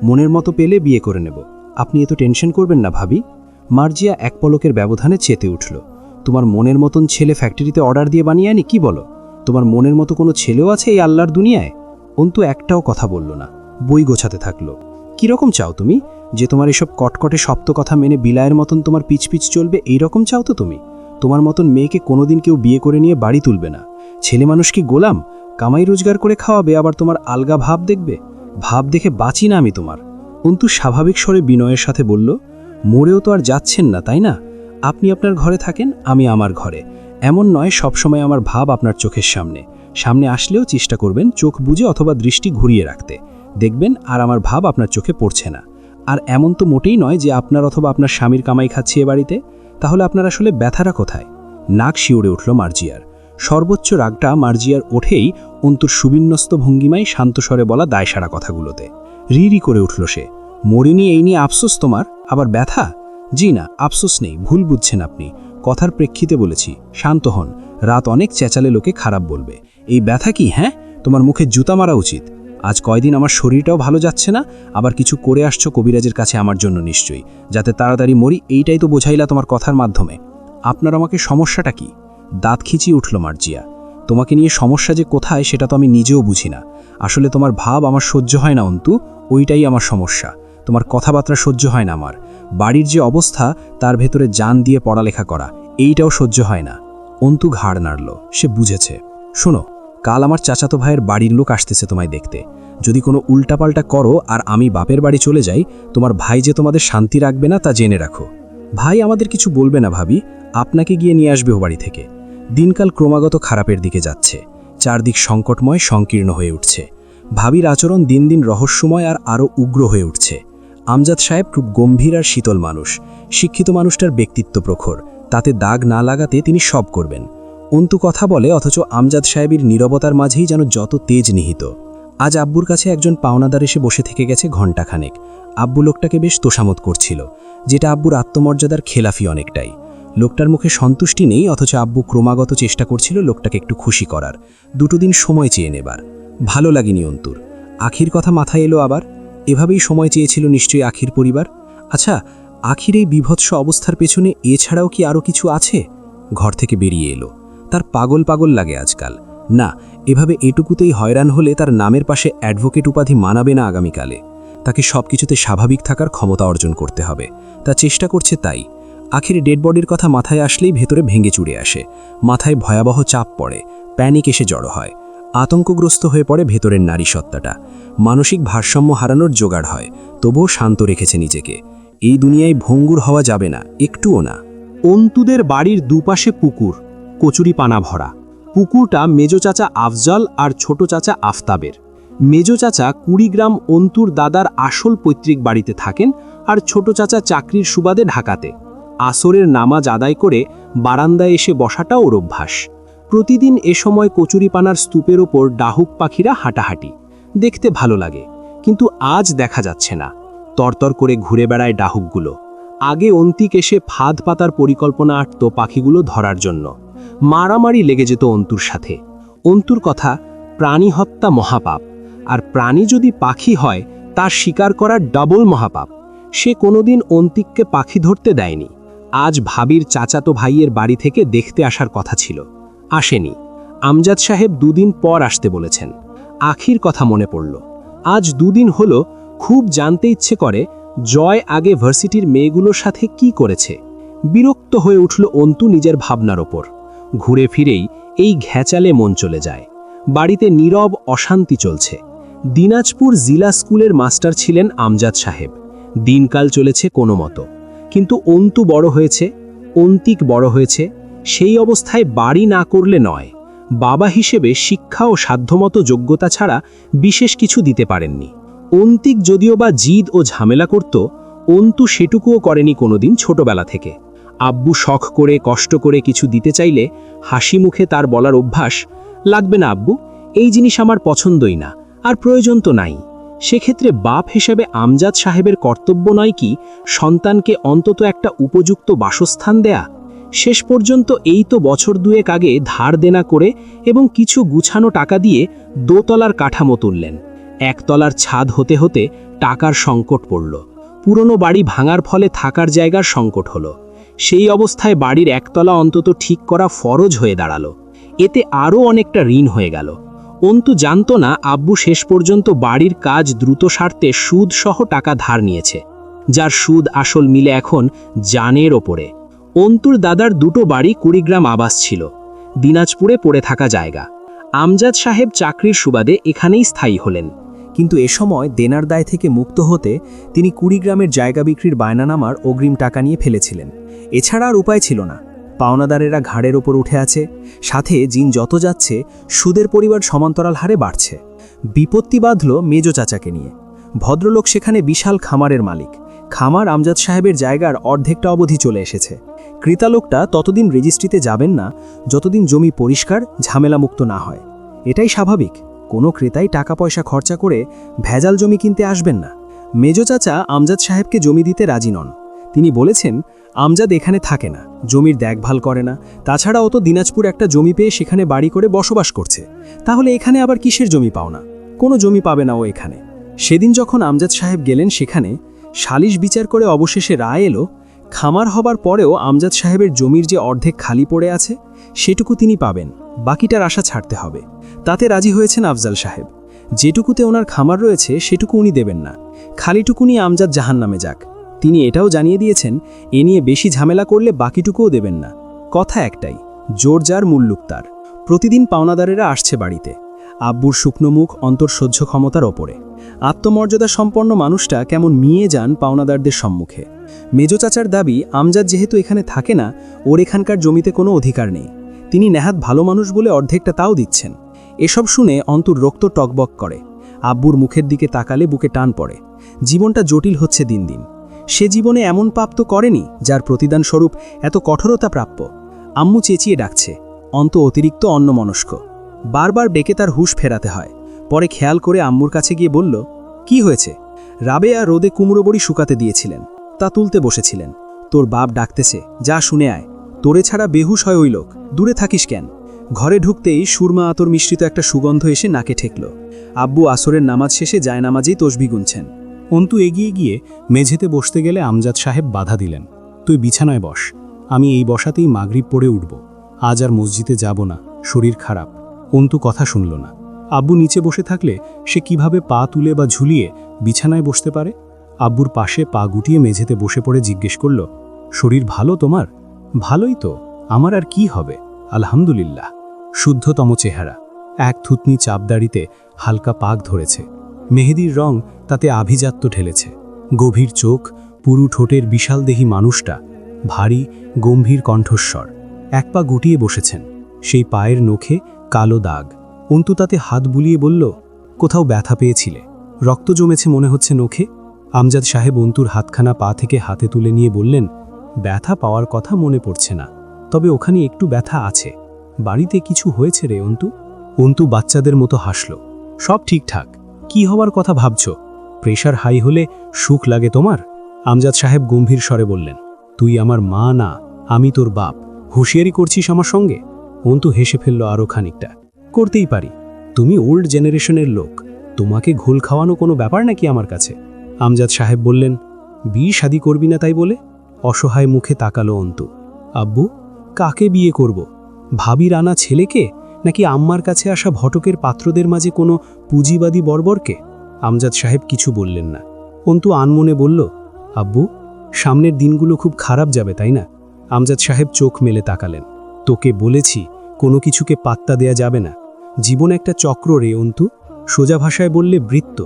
মনের মতো পেলে বিয়ে করে নেব। আপনি এত টেনশন করবেন না ভাবি। মার্জিয়া এক পলকের ব্যবধানে চেতে উঠল। তোমার মনের মতন ছেলে ফ্যাক্টরিতে অর্ডার দিয়ে বানিয়ে আনি কি বলো? তোমার মনের মতো কোনো ছেলেও আছে এই আল্লাহর দুনিয়ায়? অন্তু একটাও কথা বলল না, বই গোছাতে থাকলো। কিরকম চাও তুমি? যে তোমার এসব কটকটে শব্দ কথা মেনে বিলায়ের মতন তোমার পিছ চলবে, এই রকম চাও তো তুমি? তোমার মতন মেয়েকে কোনোদিন কেউ বিয়ে করে নিয়ে বাড়ি তুলবে না। ছেলে মানুষ কি গোলাম? কামাই রোজগার করে খাওয়াবে, আবার তোমার আলগা ভাব দেখবে? ভাব দেখে বাঁচি না আমি তোমার। অন্তু স্বাভাবিক স্বরে বিনয়ের সাথে বলল, মরেও তো আর যাচ্ছেন না, তাই না? আপনি আপনার ঘরে থাকেন, আমি আমার ঘরে। এমন নয় সবসময় আমার ভাব আপনার চোখের সামনে আসলেও চেষ্টা করবেন চোখ বুজে অথবা দৃষ্টি ঘুরিয়ে রাখতে। দেখবেন আর আমার ভাব আপনার চোখে পড়ছে না। আর এমন তো মোটেই নয় যে আপনার অথবা আপনার স্বামীর কামাই খাচ্ছি এ বাড়িতে। তাহলে আপনার আসলে ব্যথাটা কোথায়? নাক শিউরে উঠল মার্জিয়ার। সর্বোচ্চ রাগটা মার্জিয়ার ওঠেই অন্তুর সুবিন্যস্ত ভঙ্গিমায় শান্তস্বরে বলা দায়সারা কথাগুলোতে। রি করে উঠল সে। মরিনি এই নিয়ে আফসোস তোমার? আবার ব্যথা? জি না, আফসোস নেই, ভুল বুঝছেন আপনি। কথার প্রেক্ষিতে বলেছি, শান্ত হন। রাত অনেক চেঁচালে লোকে খারাপ বলবে। এই ব্যথা কি? হ্যাঁ, তোমার মুখে জুতা মারা উচিত। আজ কয়দিন আমার শরীরটাও ভালো যাচ্ছে না, আবার কিছু করে আসছো কবিরাজের কাছে আমার জন্য নিশ্চয়ই, যাতে তাড়াতাড়ি মরি, এইটাই তো বোঝাইলা তোমার কথার মাধ্যমে। আপনার আমাকে সমস্যাটা কি? দাঁত খিচিয়ে উঠল মার্জিয়া। তোমাকে নিয়ে সমস্যা যে কোথায় সেটা তো আমি নিজেও বুঝি না। আসলে তোমার ভাব আমার সহ্য হয় না অন্তু, ওইটাই আমার সমস্যা। তোমার কথাবার্তা সহ্য হয় না আমার। বাড়ির যে অবস্থা, তার ভেতরে জান দিয়ে পড়ালেখা করা, এইটাও সহ্য হয় না। অন্তু ঘাড় নাড়ল, সে বুঝেছে। শোনো, কাল আমার চাচাতো ভাইয়ের বাড়ির লোক আসতেছে তোমায় দেখতে। যদি কোনো উল্টাপাল্টা করো আর আমি বাপের বাড়ি চলে যাই, তোমার ভাই যে তোমাদের শান্তি রাখবে না তা জেনে রাখো। ভাই আমাদের কিছু বলবে না ভাবি, আপনাকে গিয়ে নিয়ে আসবে ও বাড়ি থেকে। দিনকাল ক্রমাগত খারাপের দিকে যাচ্ছে, চারদিক সংকটময় সংকীর্ণ হয়ে উঠছে। ভাবির আচরণ দিন দিন রহস্যময় আর আরও উগ্র হয়ে উঠছে। আমজাদ সাহেব খুব গম্ভীর আর শীতল মানুষ। শিক্ষিত মানুষটার ব্যক্তিত্ব প্রখর, তাতে দাগ না লাগাতে তিনি সব করবেন। অন্তু কথা বলে, অথচ আমজাদ সাহেবের নীরবতার মাঝেই যেন যত তেজ নিহিত। আজ আব্বুর কাছে একজন পাওনাদার এসে বসে থেকে গেছে ঘণ্টাখানেক। আব্বু লোকটাকে বেশ তোষামত করছিল, যেটা আব্বুর আত্মমর্যাদার খেলাফি অনেকটাই। লোকটার মুখে সন্তুষ্টি নেই, অথচ আব্বু ক্রমাগত চেষ্টা করছিল লোকটাকে একটু খুশি করার, দুটো দিন সময় চেয়ে নেবার। ভালো লাগেনি অন্তুর। আখির কথা মাথায় এলো আবার। এভাবেই সময় চেয়েছিল নিশ্চয়ই আখির পরিবার। আচ্ছা, আখির এই বিভৎস অবস্থার পেছনে এছাড়াও কি আরও কিছু আছে? ঘর থেকে বেরিয়ে এলো। তার পাগল পাগল লাগে আজকাল। না, এভাবে এটুকুতেই হয়রান হলে তার নামের পাশে অ্যাডভোকেট উপাধি মানাবে না আগামীকালে। তাকে সব কিছুতে স্বাভাবিক থাকার ক্ষমতা অর্জন করতে হবে। তা চেষ্টা করছে তাই। আখির ডেড বডির কথা মাথায় আসলেই ভেতরে ভেঙে চুরে আসে। মাথায় ভয়াবহ চাপ পড়ে, প্যানিক এসে জড়ো হয়। আতঙ্কগ্রস্ত হয়ে পড়ে ভেতরের নারী সত্তাটা। মানসিক ভারসাম্য হারানোর জোগাড় হয়, তবুও শান্ত রেখেছে নিজেকে। এই দুনিয়ায় ভঙ্গুর হওয়া যাবে না, একটুও না। অন্তুদের বাড়ির দুপাশে পুকুর, কচুরি পানা ভরা। পুকুরটা মেজো চাচা আফজাল আর ছোট চাচা আফতাবের। মেজো চাচা কুড়িগ্রাম অন্তুর দাদার আসল পৈতৃক বাড়িতে থাকেন, আর ছোট চাচা চাকরির সুবাদে ঢাকাতে। আসরের নামাজ আদায় করে বারান্দায় এসে বসাটা ওর অভ্যাস। প্রতিদিন এ সময় কচুরিপানার স্তূপের ওপর ডাহুক পাখিরা হাঁটাহাঁটি, দেখতে ভালো লাগে। কিন্তু আজ দেখা যাচ্ছে না। তরতর করে ঘুরে বেড়ায় ডাহুকগুলো। আগে অন্তিক এসে ফাঁদ পাতার পরিকল্পনা আঁটত পাখিগুলো ধরার জন্য। মারামারি লেগে যেত অন্তুর সাথে। অন্তুর কথা, প্রাণী হত্যা মহাপাপ, আর প্রাণী যদি পাখি হয় তার শিকার করা ডাবল মহাপাপ। সে কোনোদিন অন্তিককে পাখি ধরতে দেয়নি। আজ ভাবির চাচাতো ভাইয়ের বাড়ি থেকে দেখতে আসার কথা ছিল, আসেনি। আমজাদ সাহেব 2 দিন পর আসতে বলেছেন। আখির কথা মনে পড়ল। আজ 2 দিন হলো, খুব জানতে ইচ্ছে করে জয় আগে ভার্সিটির মেয়েগুলোর সাথে কি করেছে। বিরক্ত হয়ে উঠল অন্তু নিজের ভাবনার ওপর। ঘুরে ফিরেই এই ঘ্যাচালে মন চলে যায়। বাড়িতে নীরব অশান্তি চলছে। দিনাজপুর জিলা স্কুলের মাস্টার ছিলেন আমজাদ সাহেব। দিনকাল চলেছে কোনো মতো, কিন্তু অন্তু বড় হয়েছে, অন্তিক বড় হয়েছে। সেই অবস্থায় বাড়ি না করলে নয়। বাবা হিসেবে শিক্ষা ও সাধ্যমতো যোগ্যতা ছাড়া বিশেষ কিছু দিতে পারেননি। অন্তিক যদিও বা জিদ ও ঝামেলা করত, অন্তু সেটুকুও করেনি কোনোদিন ছোটবেলা থেকে। আব্বু শখ করে কষ্ট করে কিছু দিতে চাইলে হাসি মুখে তার বলার অভ্যাস, লাগবে না আব্বু, এই জিনিস আমার পছন্দই না, আর প্রয়োজন তো নাই। সেক্ষেত্রে বাপ হিসেবে আমজাদ সাহেবের কর্তব্য নয় কি সন্তানকে অন্তত একটা উপযুক্ত বাসস্থান দেয়া? শেষ পর্যন্ত এই তো বছর 2 আগে ধার দেনা করে এবং কিছু গুছানো টাকা দিয়ে 2 তলার কাঠামো তুললেন। 1 তলার ছাদ হতে হতে টাকার সংকট পড়ল। পুরনো বাড়ি ভাঙার ফলে থাকার জায়গার সংকট হলো। সেই অবস্থায় বাড়ির 1 তলা অন্তত ঠিক করা ফরজ হয়ে দাঁড়ালো। এতে আরও অনেকটা ঋণ হয়ে গেল। অন্তু জানত না আব্বু শেষ পর্যন্ত বাড়ির কাজ দ্রুত সারতে সুদ সহ টাকা ধার নিয়েছে, যার সুদ আসল মিলে এখন জানের ওপরে। অন্তুর দাদার 2টো বাড়ি কুড়িগ্রাম আবাস ছিল, দিনাজপুরে পড়ে থাকা জায়গা। আমজাদ সাহেব চাকরির সুবাদে এখানেই স্থায়ী হলেন। কিন্তু এ সময় দেনার দায় থেকে মুক্ত হতে তিনি কুড়িগ্রামের জায়গা বিক্রির বায়নানামার অগ্রিম টাকা নিয়ে ফেলেছিলেন। এছাড়া আর উপায় ছিল না। পাওনাদারেরা ঘাড়ের ওপর উঠে আছে, সাথে দিন যত যাচ্ছে সুদের পরিমাণ সমান্তরাল হারে বাড়ছে। বিপত্তি বাঁধল মেজো চাচাকে নিয়ে। ভদ্রলোক সেখানে বিশাল খামারের মালিক। খামার আমজাদ সাহেবের জায়গার অর্ধেকটা অবধি চলে এসেছে। ক্রেতালোকটা ততদিন রেজিস্ট্রিতে যাবেন না যতদিন জমি পরিষ্কার ঝামেলামুক্ত না হয়। এটাই স্বাভাবিক। কোনো ক্রেতাই টাকা পয়সা খরচা করে ভেজাল জমি কিনতে আসবেন না। মেজো চাচা আমজাদ সাহেবকে জমি দিতে রাজি নন। তিনি বলেছেন, আমজাদ এখানে থাকে না, জমির দেখভাল করে না, তাছাড়া ও তো দিনাজপুর একটা জমি পেয়ে সেখানে বাড়ি করে বসবাস করছে, তাহলে এখানে আবার কিসের জমি পাও না? কোনো জমি পাবে না ও এখানে। সেদিন যখন আমজাদ সাহেব গেলেন সেখানে, সালিশ বিচার করে অবশেষে রায় এলো, খামার হবার পরেও আমজাদ সাহেবের জমির যে অর্ধেক খালি পড়ে আছে সেটুকু তিনি পাবেন, বাকিটার আশা ছাড়তে হবে। তাতে রাজি হয়েছেন আফজাল সাহেব। যেটুকুতে ওনার খামার রয়েছে সেটুকু উনি দেবেন না, খালিটুকু নিয়ে আমজাদ জাহান্নামে যাক। তিনি এটাও জানিয়ে দিয়েছেন, এ নিয়ে বেশি ঝামেলা করলে বাকিটুকুও দেবেন না। কথা একটাই, জোর যার মুল্লুক তার। প্রতিদিন পাওনাদারেরা আসছে বাড়িতে। আব্বুর শুকনো মুখ অন্তর সহ্য ক্ষমতার ওপরে। আত্মমর্যাদা সম্পন্ন মানুষটা কেমন মিয়ে যান পাওনাদারদের সম্মুখে। মেজো চাচার দাবি, আমজাদ যেহেতু এখানে থাকে না, ওর এখানকার জমিতে কোনো অধিকার নেই। তিনি নেহাত ভালো মানুষ বলে অর্ধেকটা তাও দিচ্ছেন। এসব শুনে অন্তর রক্ত টকবক করে। আব্বুর মুখের দিকে তাকালে বুকে টান পড়ে। জীবনটা জটিল হচ্ছে দিন দিন। সে জীবনে এমন পাপ তো করেনি যার প্রতিদান স্বরূপ এত কঠোরতা প্রাপ্য। আম্মু চেঁচিয়ে ডাকছে। অন্ত অতিরিক্ত অন্যমনস্ক। বারবার ডেকে তার হুঁশ ফেরাতে হয়। পরে খেয়াল করে আম্মুর কাছে গিয়ে বলল, কি হয়েছে? রাবেয়া রোদে কুমড়ো বড়ি শুকাতে দিয়েছিলেন, তা তুলতে বসেছিলেন। তোর বাপ ডাকতেছে, যা শুনে আয়। তোরে ছাড়া বেহুশ হয় ওই লোক, দূরে থাকিস কেন? ঘরে ঢুকতেই সুরমা আতর মিশ্রিত একটা সুগন্ধ এসে নাকে ঠেকল। আব্বু আসরের নামাজ শেষে জায়নামাজেই তসবিহ গুনছেন। অন্তু এগিয়ে গিয়ে মেঝেতে বসতে গেলে আমজাদ সাহেব বাধা দিলেন। তুই বিছানায় বস, আমি এই বসাতেই মাগরিব পড়ে উঠব। আজ আর মসজিদে যাব না, শরীর খারাপ। অন্তু কথা শুনল না। আব্বু নিচে বসে থাকলে সে কিভাবে পা তুলে বা ঝুলিয়ে বিছানায় বসতে পারে? আব্বুর পাশে পা গুটিয়ে মেঝেতে বসে পড়ে জিজ্ঞেস করল, শরীর ভালো তোমার? ভালোই তো, আমার আর কি হবে, আলহামদুলিল্লাহ। শুদ্ধতম চেহারা, এক থুতনি চাপদাড়িতে হালকা পাক ধরেছে। মেহেদির রং তাতে আভিজাত্য ঢেলেছে। গভীর চোখ, পুরু ঠোঁটের বিশালদেহী মানুষটা, ভারী গম্ভীর কণ্ঠস্বর। এক পা গুটিয়ে বসেছেন, সেই পায়ের নখে কালো দাগ। অন্তু তাতে হাত বুলিয়ে বলল, কোথাও ব্যথা পেয়েছিলে? রক্ত জমেছে মনে হচ্ছে নখে। আমজাদ সাহেব অন্তুর হাতখানা পা থেকে হাতে তুলে নিয়ে বললেন, ব্যথা পাওয়ার কথা মনে পড়ছে না, তবে ওখানে একটু ব্যথা আছে। বাড়িতে কিছু হয়েছে রে অন্তু? অন্তু বাচ্চাদের মতো হাসল। সব ঠিকঠাক। কি হওয়ার কথা ভাবছ? প্রেশার হাই হলে সুখ লাগে তোমার? আমজাদ সাহেব গম্ভীর স্বরে বললেন, তুই আমার মা না, আমি তোর বাপ। হুঁশিয়ারি করছিস আমার সঙ্গে? অন্তু হেসে ফেলল আরও খানিকটা। করতেই পারি, তুমি ওল্ড জেনারেশনের লোক, তোমাকে ঘোল খাওয়ানো কোনো ব্যাপার নাকি আমার কাছে? আমজাদ সাহেব বললেন, বিয়ে শাদি করবি না তাই বলে? অসহায় মুখে তাকালো অন্তু। আব্বু, কাকে বিয়ে করব? ভাবির আনা ছেলেকে, নাকি আম্মার কাছে আসা ভটকের পাত্রদের মাঝে কোনো পুঁজিবাদী বর্বরকে? আমজাদ সাহেব কিছু বললেন না। অন্তু আনমনে বলল, আব্বু, সামনের দিনগুলো খুব খারাপ যাবে, তাই না? আমজাদ সাহেব চোখ মেলে তাকালেন। তোকে বলেছি, কোনো কিছুকে পাত্তা দেয়া যাবে না। জীবন একটা চক্র রে অন্তু, সোজা ভাষায় বললে বৃত্ত।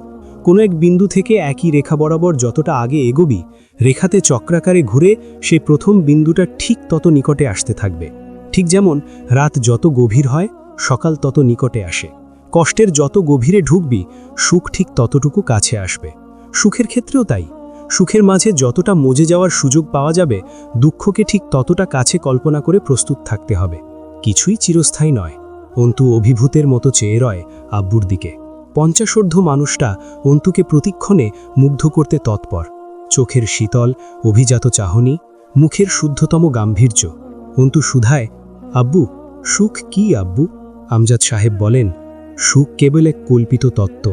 কোনো এক বিন্দু থেকে একই রেখা বরাবর যতটা আগে এগোবি, রেখাতে চক্রাকারে ঘুরে সেই প্রথম বিন্দুটা ঠিক তত নিকটে আসতে থাকবে। ঠিক যেমন রাত যত গভীর হয়, সকাল তত নিকটে আসে। কষ্টের যত গভীরে ঢুকবি, সুখ ঠিক ততটুকু কাছে আসবে। সুখের ক্ষেত্রেও তাই। সুখের মাঝে যতটা মজে যাওয়ার সুযোগ পাওয়া যাবে, দুঃখকে ঠিক ততটা কাছে কল্পনা করে প্রস্তুত থাকতে হবে। কিছুই চিরস্থায়ী নয়। অন্তু অভিভূতের মতো চেয়ে রয় আব্বুর দিকে। 50ঊর্ধ্ব মানুষটা অন্তুকে প্রতিক্ষণে মুগ্ধ করতে তৎপর। চোখের শীতল অভিজাত চাহনি, মুখের শুদ্ধতম গাম্ভীর্য। অন্তু শুধায়, আব্বু, সুখ কি আব্বু? আমজাদ সাহেব বলেন, সুখ কেবল এক কল্পিত তত্ত্ব।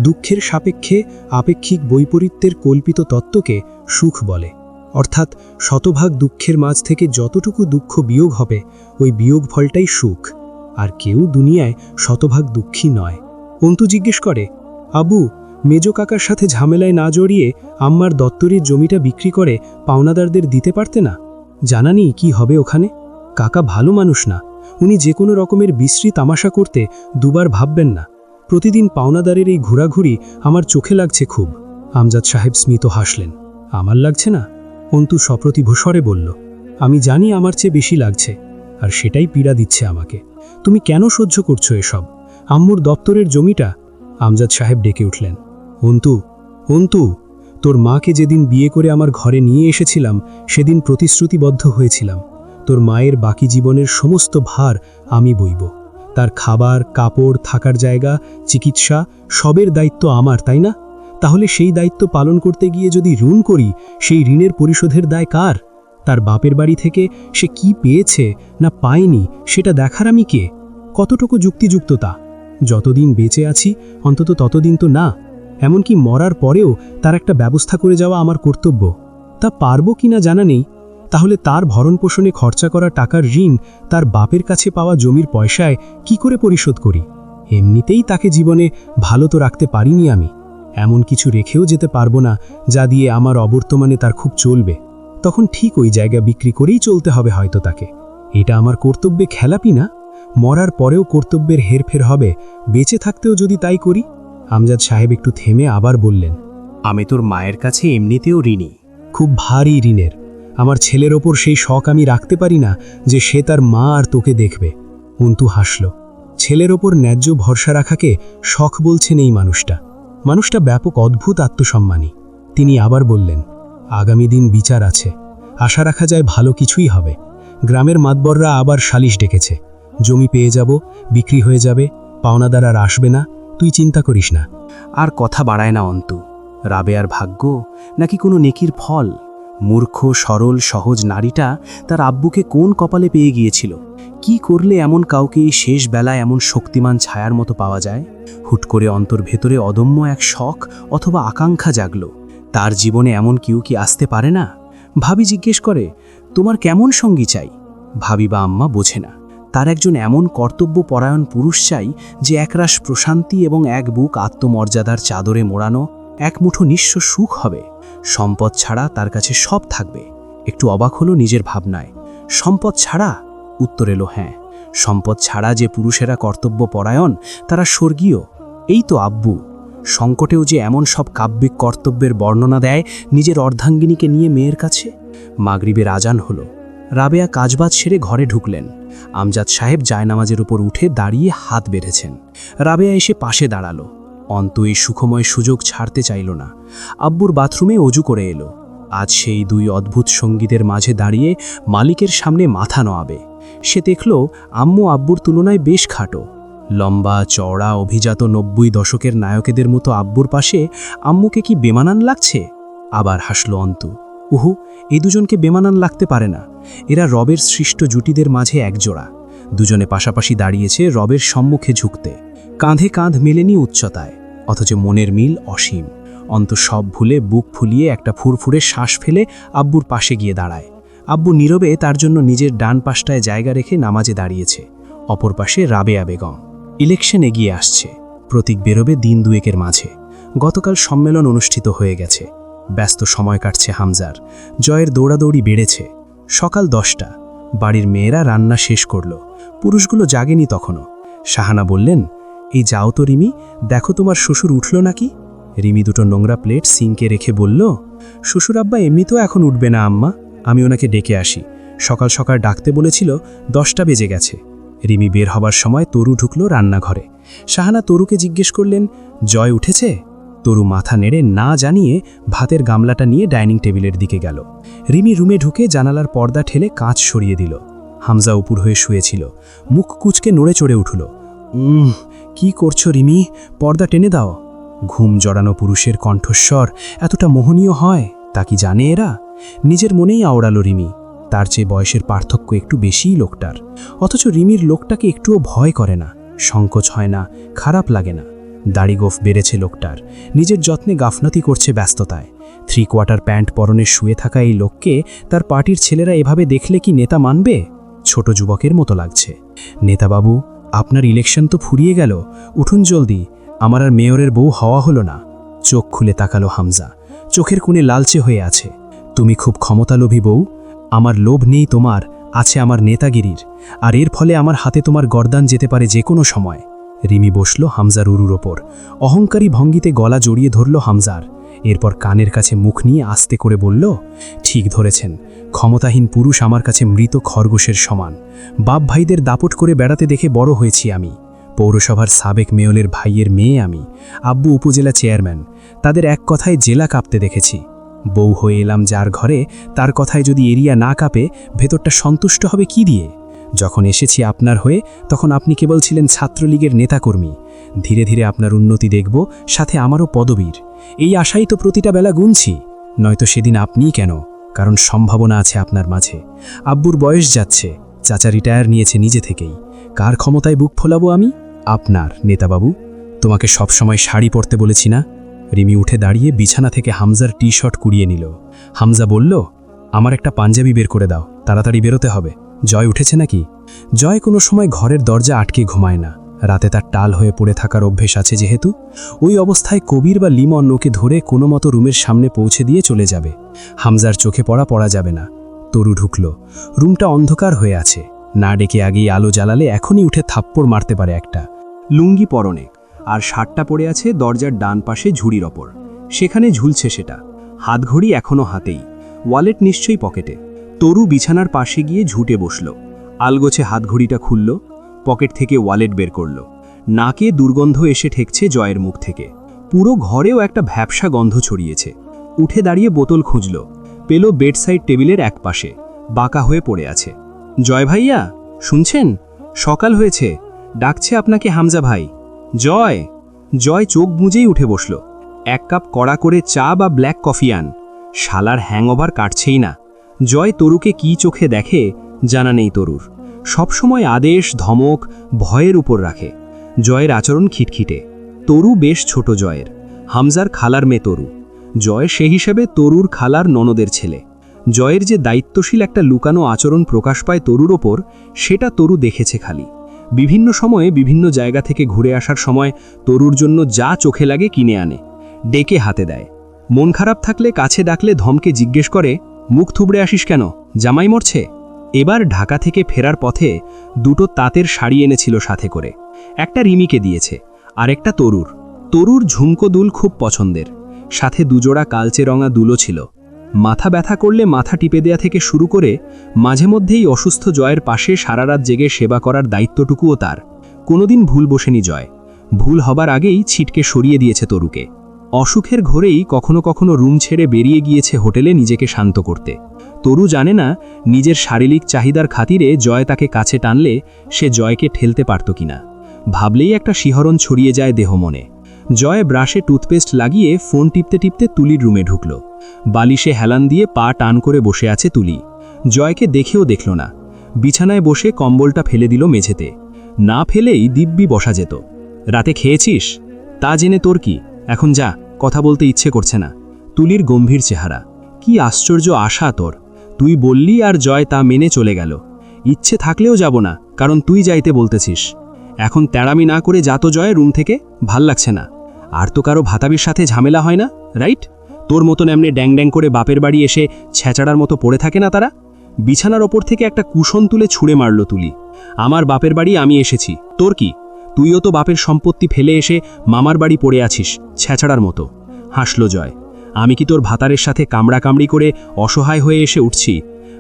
দুঃখের সাপেক্ষে আপেক্ষিক বৈপরীত্যের কল্পিত তত্ত্বকে সুখ বলে। অর্থাৎ শতভাগ দুঃখের মাঝ থেকে যতটুকু দুঃখ বিয়োগ হবে, ওই বিয়োগ ফলটাই সুখ। আর কেউ দুনিয়ায় শতভাগ দুঃখী নয়। অন্তু জিজ্ঞেস করে, আবু, মেজো কাকার সাথে ঝামেলায় না জড়িয়ে আম্মার দত্তরির জমিটা বিক্রি করে পাওনাদারদের দিতে পারতে না? জানানি কি হবে ওখানে? কাকা ভালো মানুষ না। উনি যে কোনো রকমের বিশ্রী তামাশা করতে দুবার ভাববেন না। প্রতিদিন পাওনাদারের এই ঘোরাঘুরি আমার চোখে লাগছে খুব। আমজাদ সাহেব স্মিত হাসলেন। আমার লাগছে না? অন্তু সপ্রতিভ স্বরে বলল, আমি জানি আমার চেয়ে বেশি লাগছে, আর সেটাই পীড়া দিচ্ছে আমাকে। তুমি কেন সহ্য করছো এসব? আম্মুর দপ্তরের জমিটা। আমজাদ সাহেব ডেকে উঠলেন, অন্তু, অন্তু, তোর মাকে যেদিন বিয়ে করে আমার ঘরে নিয়ে এসেছিলাম, সেদিন প্রতিশ্রুতিবদ্ধ হয়েছিলাম, তোর মায়ের বাকি জীবনের সমস্ত ভার আমি বইব। তার খাবার, কাপড়, থাকার জায়গা, চিকিৎসা সবের দায়িত্ব আমার, তাই না? তাহলে সেই দায়িত্ব পালন করতে গিয়ে যদি ঋণ করি, সেই ঋণের পরিশোধের দায় কার? তার বাপের বাড়ি থেকে সে কি পেয়েছে না পায়নি, সেটা দেখার আমি কে? কতটুকু যুক্তিযুক্ত তা? যতদিন বেঁচে আছি অন্তত ততদিন তো না। এমনকি মরার পরেও তার একটা ব্যবস্থা করে যাওয়া আমার কর্তব্য। তা পারবো কিনা জানা নেই। তাহলে তার ভরণপোষণে খরচা করা টাকার ঋণ তার বাপের কাছে পাওয়া জমির পয়সায় কি করে পরিশোধ করি? এমনিতেই তাকে জীবনে ভালো তো রাখতে পারিনি আমি। এমন কিছু রেখেও যেতে পারবো না যা দিয়ে আমার অবর্তমানে তার খুব চলবে। তখন ঠিক ওই জায়গা বিক্রি করেই চলতে হবে হয়তো তাকে। এটা আমার কর্তব্যে খেলাপি না? মরার পরেও কর্তব্যের হেরফের হবে, বেঁচে থাকতেও যদি তাই করি? আমজাদ সাহেব একটু থেমে আবার বললেন, আমি তোর মায়ের কাছে এমনিতেও ঋণী। খুব ভারী ঋণের। আমার ছেলের ওপর সেই শখ আমি রাখতে পারি না যে সে তার মা আর তোকে দেখবে। অন্তু হাসল। ছেলের ওপর ন্যায্য ভরসা রাখাকে শখ বলছেন এই মানুষটা। মানুষটা ব্যাপক অদ্ভুত আত্মসম্মানী। তিনি আবার বললেন, আগামী দিন বিচার আছে। আশা রাখা যায় ভালো কিছুই হবে। গ্রামের মাতবররা আবার সালিশ ডেকেছে। জমি পেয়ে যাব, বিক্রি হয়ে যাবে, পাওনাদার আর আসবে না, তুই চিন্তা করিস না। আর কথা বাড়ায় না অন্তু। রাবেয়ার ভাগ্য নাকি কোনো নেকির ফল? মূর্খ, সরল, সহজ নারীটা তার আব্বুকে কোন কপালে পেয়ে গিয়েছিল? কি করলে এমন কাউকে এই শেষ বেলায় এমন শক্তিমান ছায়ার মতো পাওয়া যায়? হুট করে অন্তর ভেতরে অদম্য এক শখ অথবা আকাঙ্ক্ষা জাগল। তার জীবনে এমন কেউ কি আসতে পারে না? ভাবি জিজ্ঞেস করে, তোমার কেমন সঙ্গী চাই? ভাবি বা আম্মা বোঝে না। তার একজন এমন কর্তব্যপরায়ণ পুরুষ চাই যে একরাশ প্রশান্তি এবং এক বুক আত্মমর্যাদার চাদরে মোড়ানো, এক মুঠো নিঃস্ব সুখ হবে। সম্পদ ছাড়া তার কাছে সব থাকবে। একটু অবাক হলো নিজের ভাবনায়। সম্পদ ছাড়া? উত্তর এলো হ্যাঁ। সম্পদ ছাড়া যে পুরুষেরা কর্তব্যপরায়ণ তারা স্বর্গীয়। এই তো আব্বু। সংকটেও যে এমন সব কাব্যিক কর্তব্যের বর্ণনা দেয় নিজের অর্ধাঙ্গিনীকে নিয়ে মেয়ের কাছে। মাগরিবের আজান হলো। রাবেয়া কাজবাজ সেরে ঘরে ঢুকলেন। আমজাদ সাহেব জায়নামাজের উপর উঠে দাঁড়িয়ে হাত বেঁধেছেন। রাবেয়া এসে পাশে দাঁড়ালো। অন্তু এই সুখময় সুযোগ ছাড়তে চাইল না। আব্বুর বাথরুমে অজু করে এলো। আজ সেই দুই অদ্ভুত সঙ্গীদের মাঝে দাঁড়িয়ে মালিকের সামনে মাথা নোয়াবে। সে দেখল আম্মু আব্বুর তুলনায় বেশ খাটো। লম্বা, চওড়া, অভিজাত 90 দশকের নায়কেদের মতো আব্বুর পাশে আম্মুকে কি বেমানান লাগছে? আবার হাসল অন্তু। উহু, এই দুজনকে বেমানান লাগতে পারে না। এরা রবের সৃষ্ট জুটিদের মাঝে একজোড়া। দুজনে পাশাপাশি দাঁড়িয়েছে রবের সম্মুখে ঝুঁকতে। কাঁধে কাঁধ মেলেনি উচ্চতায়, অথচ মনের মিল অসীম। অন্ত সব ভুলে বুক ফুলিয়ে একটা ফুরফুরে শ্বাস ফেলে আব্বুর পাশে গিয়ে দাঁড়ায়। আব্বু নীরবে তার জন্য নিজের ডান পাশটায় জায়গা রেখে নামাজে দাঁড়িয়েছে। অপর পাশে রাবেয়া বেগম। ইলেকশন এগিয়ে আসছে, প্রতীক বেরোবে দিন দুয়েকের মাঝে। গতকাল সম্মেলন অনুষ্ঠিত হয়ে গেছে, ব্যস্ত সময় কাটছে হামজার। জয়ের দৌড়াদৌড়ি বেড়েছে। সকাল 10টা, বাড়ির মেয়েরা রান্না শেষ করল, পুরুষগুলো জাগেনি তখনও। শাহানা বললেন, এই যাও তো রিমি, দেখো তোমার শ্বশুর উঠল নাকি। রিমি দুটো নোংরা প্লেট সিঙ্কে রেখে বলল, শ্বশুর আব্বা এমনিতেও এখন উঠবে না আম্মা, আমি ওনাকে ডেকে আসি। সকাল সকাল ডাকতে বলেছিল, 10টা বেজে গেছে। রিমি বের হবার সময় তরু ঢুকল রান্নাঘরে। শাহানা তরুকে জিজ্ঞেস করলেন, জয় উঠেছে? তরু মাথা নেড়ে না জানিয়ে ভাতের গামলাটা নিয়ে ডাইনিং টেবিলের দিকে গেল। রিমি রুমে ঢুকে জানালার পর্দা ঠেলে কাঁচ সরিয়ে দিল। হামজা উপুর হয়ে শুয়েছিল, মুখ কুচকে নড়ে চড়ে উঠল। কি করছো রিমি, পর্দা টেনে দাও। ঘুম জড়ানো পুরুষের কণ্ঠস্বর এতটা মোহনীয় হয় তা কি জানে এরা? নিজের মনেই আওড়ালো রিমি। তার চেয়ে বয়সের পার্থক্য একটু বেশিই লোকটার, অথচ রিমির লোকটাকে একটুও ভয় করে না, সংকোচ হয় না, খারাপ লাগে না। দাড়িগোফ বেড়েছে লোকটার, নিজের যত্নে গাফলতি করছে ব্যস্ততায়। 3/4 প্যান্ট পরনে শুয়ে থাকা এই লোককে তার পার্টির ছেলেরা এভাবে দেখলে কি নেতা মানবে? ছোট যুবকের মতো লাগছে। নেতাবাবু, আপনার ইলেকশন তো ফুরিয়ে গেল, উঠুন জলদি, আমার আর মেয়রের বউ হওয়া হলো না। চোখ খুলে তাকালো হামজা, চোখের কোণে লালচে হয়ে আছে। তুমি খুব ক্ষমতালোভী বউ, আমার লোভ নেই তোমার, আছে আমার নেতাগিরির, আর এর ফলে আমার হাতে তোমার গর্দান যেতে পারে যে কোনো সময়। রিমি বসল হামজার উরুর ওপর, অহংকারী ভঙ্গিতে গলা জড়িয়ে ধরল হামজার। এরপর কানের কাছে মুখ নিয়ে আস্তে করে বলল, ঠিক ধরেছেন, ক্ষমতাহীন পুরুষ আমার কাছে মৃত খরগোশের সমান। বাপ ভাইদের দাপট করে বেড়াতে দেখে বড় হয়েছি আমি। পৌরসভার সাবেক মেয়রের ভাইয়ের মেয়ে আমি, আব্বু উপজেলা চেয়ারম্যান, তাদের এক কথায় জেলা কাঁপতে দেখেছি। বউ হয়ে এলাম যার ঘরে, তার কথায় যদি এরিয়া না কাঁপে, ভেতরটা সন্তুষ্ট হবে কি দিয়ে? যখন এসেছি আপনার হয়ে, তখন আপনি কেবল ছিলেন ছাত্রলীগের নেতাকর্মী। ধীরে ধীরে আপনার উন্নতি দেখব, সাথে আমারও পদবীর। এই আশাই তো প্রতিটা বেলা গুনছি, নয়তো সেদিন আপনিই কেন, কারণ সম্ভাবনা আছে আপনার মাঝে। আব্বুর বয়স যাচ্ছে, চাচা রিটায়ার নিয়েছে নিজে থেকেই। কার ক্ষমতায় বুক ফোলাবো আমি? আপনার, নেতাবাবু। তোমাকে সবসময় শাড়ি পরতে বলেছি না? রিমি উঠে দাঁড়িয়ে বিছানা থেকে হামজার টি-শার্ট কুড়িয়ে নিল। হামজা বলল, আমার একটা পাঞ্জাবি বের করে দাও, তাড়াতাড়ি বেরোতে হবে। জয় উঠেছে নাকি? জয় কোনো সময় ঘরের দরজা আটকে ঘুমায় না, রাতে তার টাল হয়ে পড়ে থাকার অভ্যেস আছে যেহেতু। ওই অবস্থায় কবির বা লিমন ওকে ধরে কোনো মতো রুমের সামনে পৌঁছে দিয়ে চলে যাবে। হামজার চোখে পড়া যাবে না। তরু ঢুকল, রুমটা অন্ধকার হয়ে আছে, না ডেকে আগেই আলো জ্বালালে এখনই উঠে থাপ্পড় মারতে পারে একটা। লুঙ্গি পরনে, আর শার্টটা পড়ে আছে দরজার ডান পাশে ঝুড়ির ওপর, সেখানে ঝুলছে সেটা। হাতঘড়ি এখনও হাতেই, ওয়ালেট নিশ্চয়ই পকেটে। তরু বিছানার পাশে গিয়ে ঝুটে বসল, আলগোছে হাতঘড়িটা খুলল, পকেট থেকে ওয়ালেট বের করল। নাকে দুর্গন্ধ এসে ঠেকছে জয়ের মুখ থেকে, পুরো ঘরেও একটা ভ্যাপসা গন্ধ ছড়িয়েছে। উঠে দাঁড়িয়ে বোতল খুঁজল, পেল বেডসাইড টেবিলের এক পাশে, বাঁকা হয়ে পড়ে আছে। জয় ভাইয়া, শুনছেন? সকাল হয়েছে, ডাকছে আপনাকে হামজা ভাই। জয়! জয় চোখ বুজেই উঠে বসল। 1 কাপ কড়া করে চা বা ব্ল্যাক কফি আন। শালার হ্যাংওভার কাটছেই না। জয় তরুকে কি চোখে দেখে জানা নেই তরুর। সবসময় আদেশ, ধমক, ভয়ের উপর রাখে। জয়ের আচরণ খিটখিটে। তরু বেশ ছোট জয়ের, হামজার খালার মেয়ে তরু। জয় সে হিসেবে তরুর খালার ননদের ছেলে। জয়ের যে দায়িত্বশীল একটা লুকানো আচরণ প্রকাশ পায় তরুর ওপর, সেটা তরু দেখেছে খালি। বিভিন্ন সময়ে বিভিন্ন জায়গা থেকে ঘুরে আসার সময় তরুর জন্য যা চোখে লাগে কিনে আনে, ডেকে হাতে দেয়। মন খারাপ থাকলে কাছে ডাকলে ধমকে জিজ্ঞেস করে, মুখ থুবড়ে আসিস কেন, জামাই মরছে? এবার ঢাকা থেকে ফেরার পথে 2টো তাঁতের শাড়ি এনেছিল সাথে করে। একটা রিমিকে দিয়েছে, আরেকটা তরুর। তরুর ঝুমকো দুল খুব পছন্দের, সাথে 2 জোড়া কালচে রঙা দুলও ছিল। মাথা ব্যথা করলে মাথা টিপে দেয়া থেকে শুরু করে মাঝে মধ্যেই অসুস্থ জয়ের পাশে সারা রাত জেগে সেবা করার দায়িত্বটুকুও তার। কোনোদিন ভুল বসেনি জয়, ভুল হবার আগেই ছিটকে সরিয়ে দিয়েছে তরুকে। অসুখের ঘোরেই কখনো কখনো রুম ছেড়ে বেরিয়ে গিয়েছে হোটেলে নিজেকে শান্ত করতে। তরু জানে না নিজের শারীরিক চাহিদার খাতিরে জয় তাকে কাছে টানলে সে জয়কে ঠেলতে পারত কিনা। ভাবলেই একটা শিহরণ ছড়িয়ে যায় দেহ মনে। জয় ব্রাশে টুথপেস্ট লাগিয়ে ফোন টিপতে টিপতে তুলির রুমে ঢুকল। বালিশে হেলান দিয়ে পা টান করে বসে আছে তুলি। জয়কে দেখেও দেখল না। বিছানায় বসে কম্বলটা ফেলে দিল মেঝেতে। না ফেলেই দিব্যি বসা যেত। রাতে খেয়েছিস? তা জেনে তোর কি, এখন যা, কথা বলতে ইচ্ছে করছে না। তুলির গম্ভীর চেহারা। কি আশ্চর্য আশা তোর! তুই বললি আর জয় তা মেনে চলে গেল। ইচ্ছে থাকলেও যাব না, কারণ তুই যাইতে বলতেছিস। এখন তেড়ামি না করে যা তো জয় রুম থেকে, ভাল লাগছে না। আর তো কারো ভাতাবির সাথে ঝামেলা হয় না, রাইট? তোর মতন এমনি ড্যাং ড্যাং করে বাপের বাড়ি এসে ছেঁচাড়ার মতো পড়ে থাকে না তারা? বিছানার ওপর থেকে একটা কুশন তুলে ছুঁড়ে মারল তুলি। আমার বাপের বাড়ি আমি এসেছি, তোর কি? তুইও তো বাপের সম্পত্তি ফেলে এসে মামার বাড়ি পড়ে আছিস ছেঁচাড়ার মতো। হাসল জয়। আমি কি তোর ভাতারের সাথে কামড়াকামড়ি করে অসহায় হয়ে এসে উঠছি?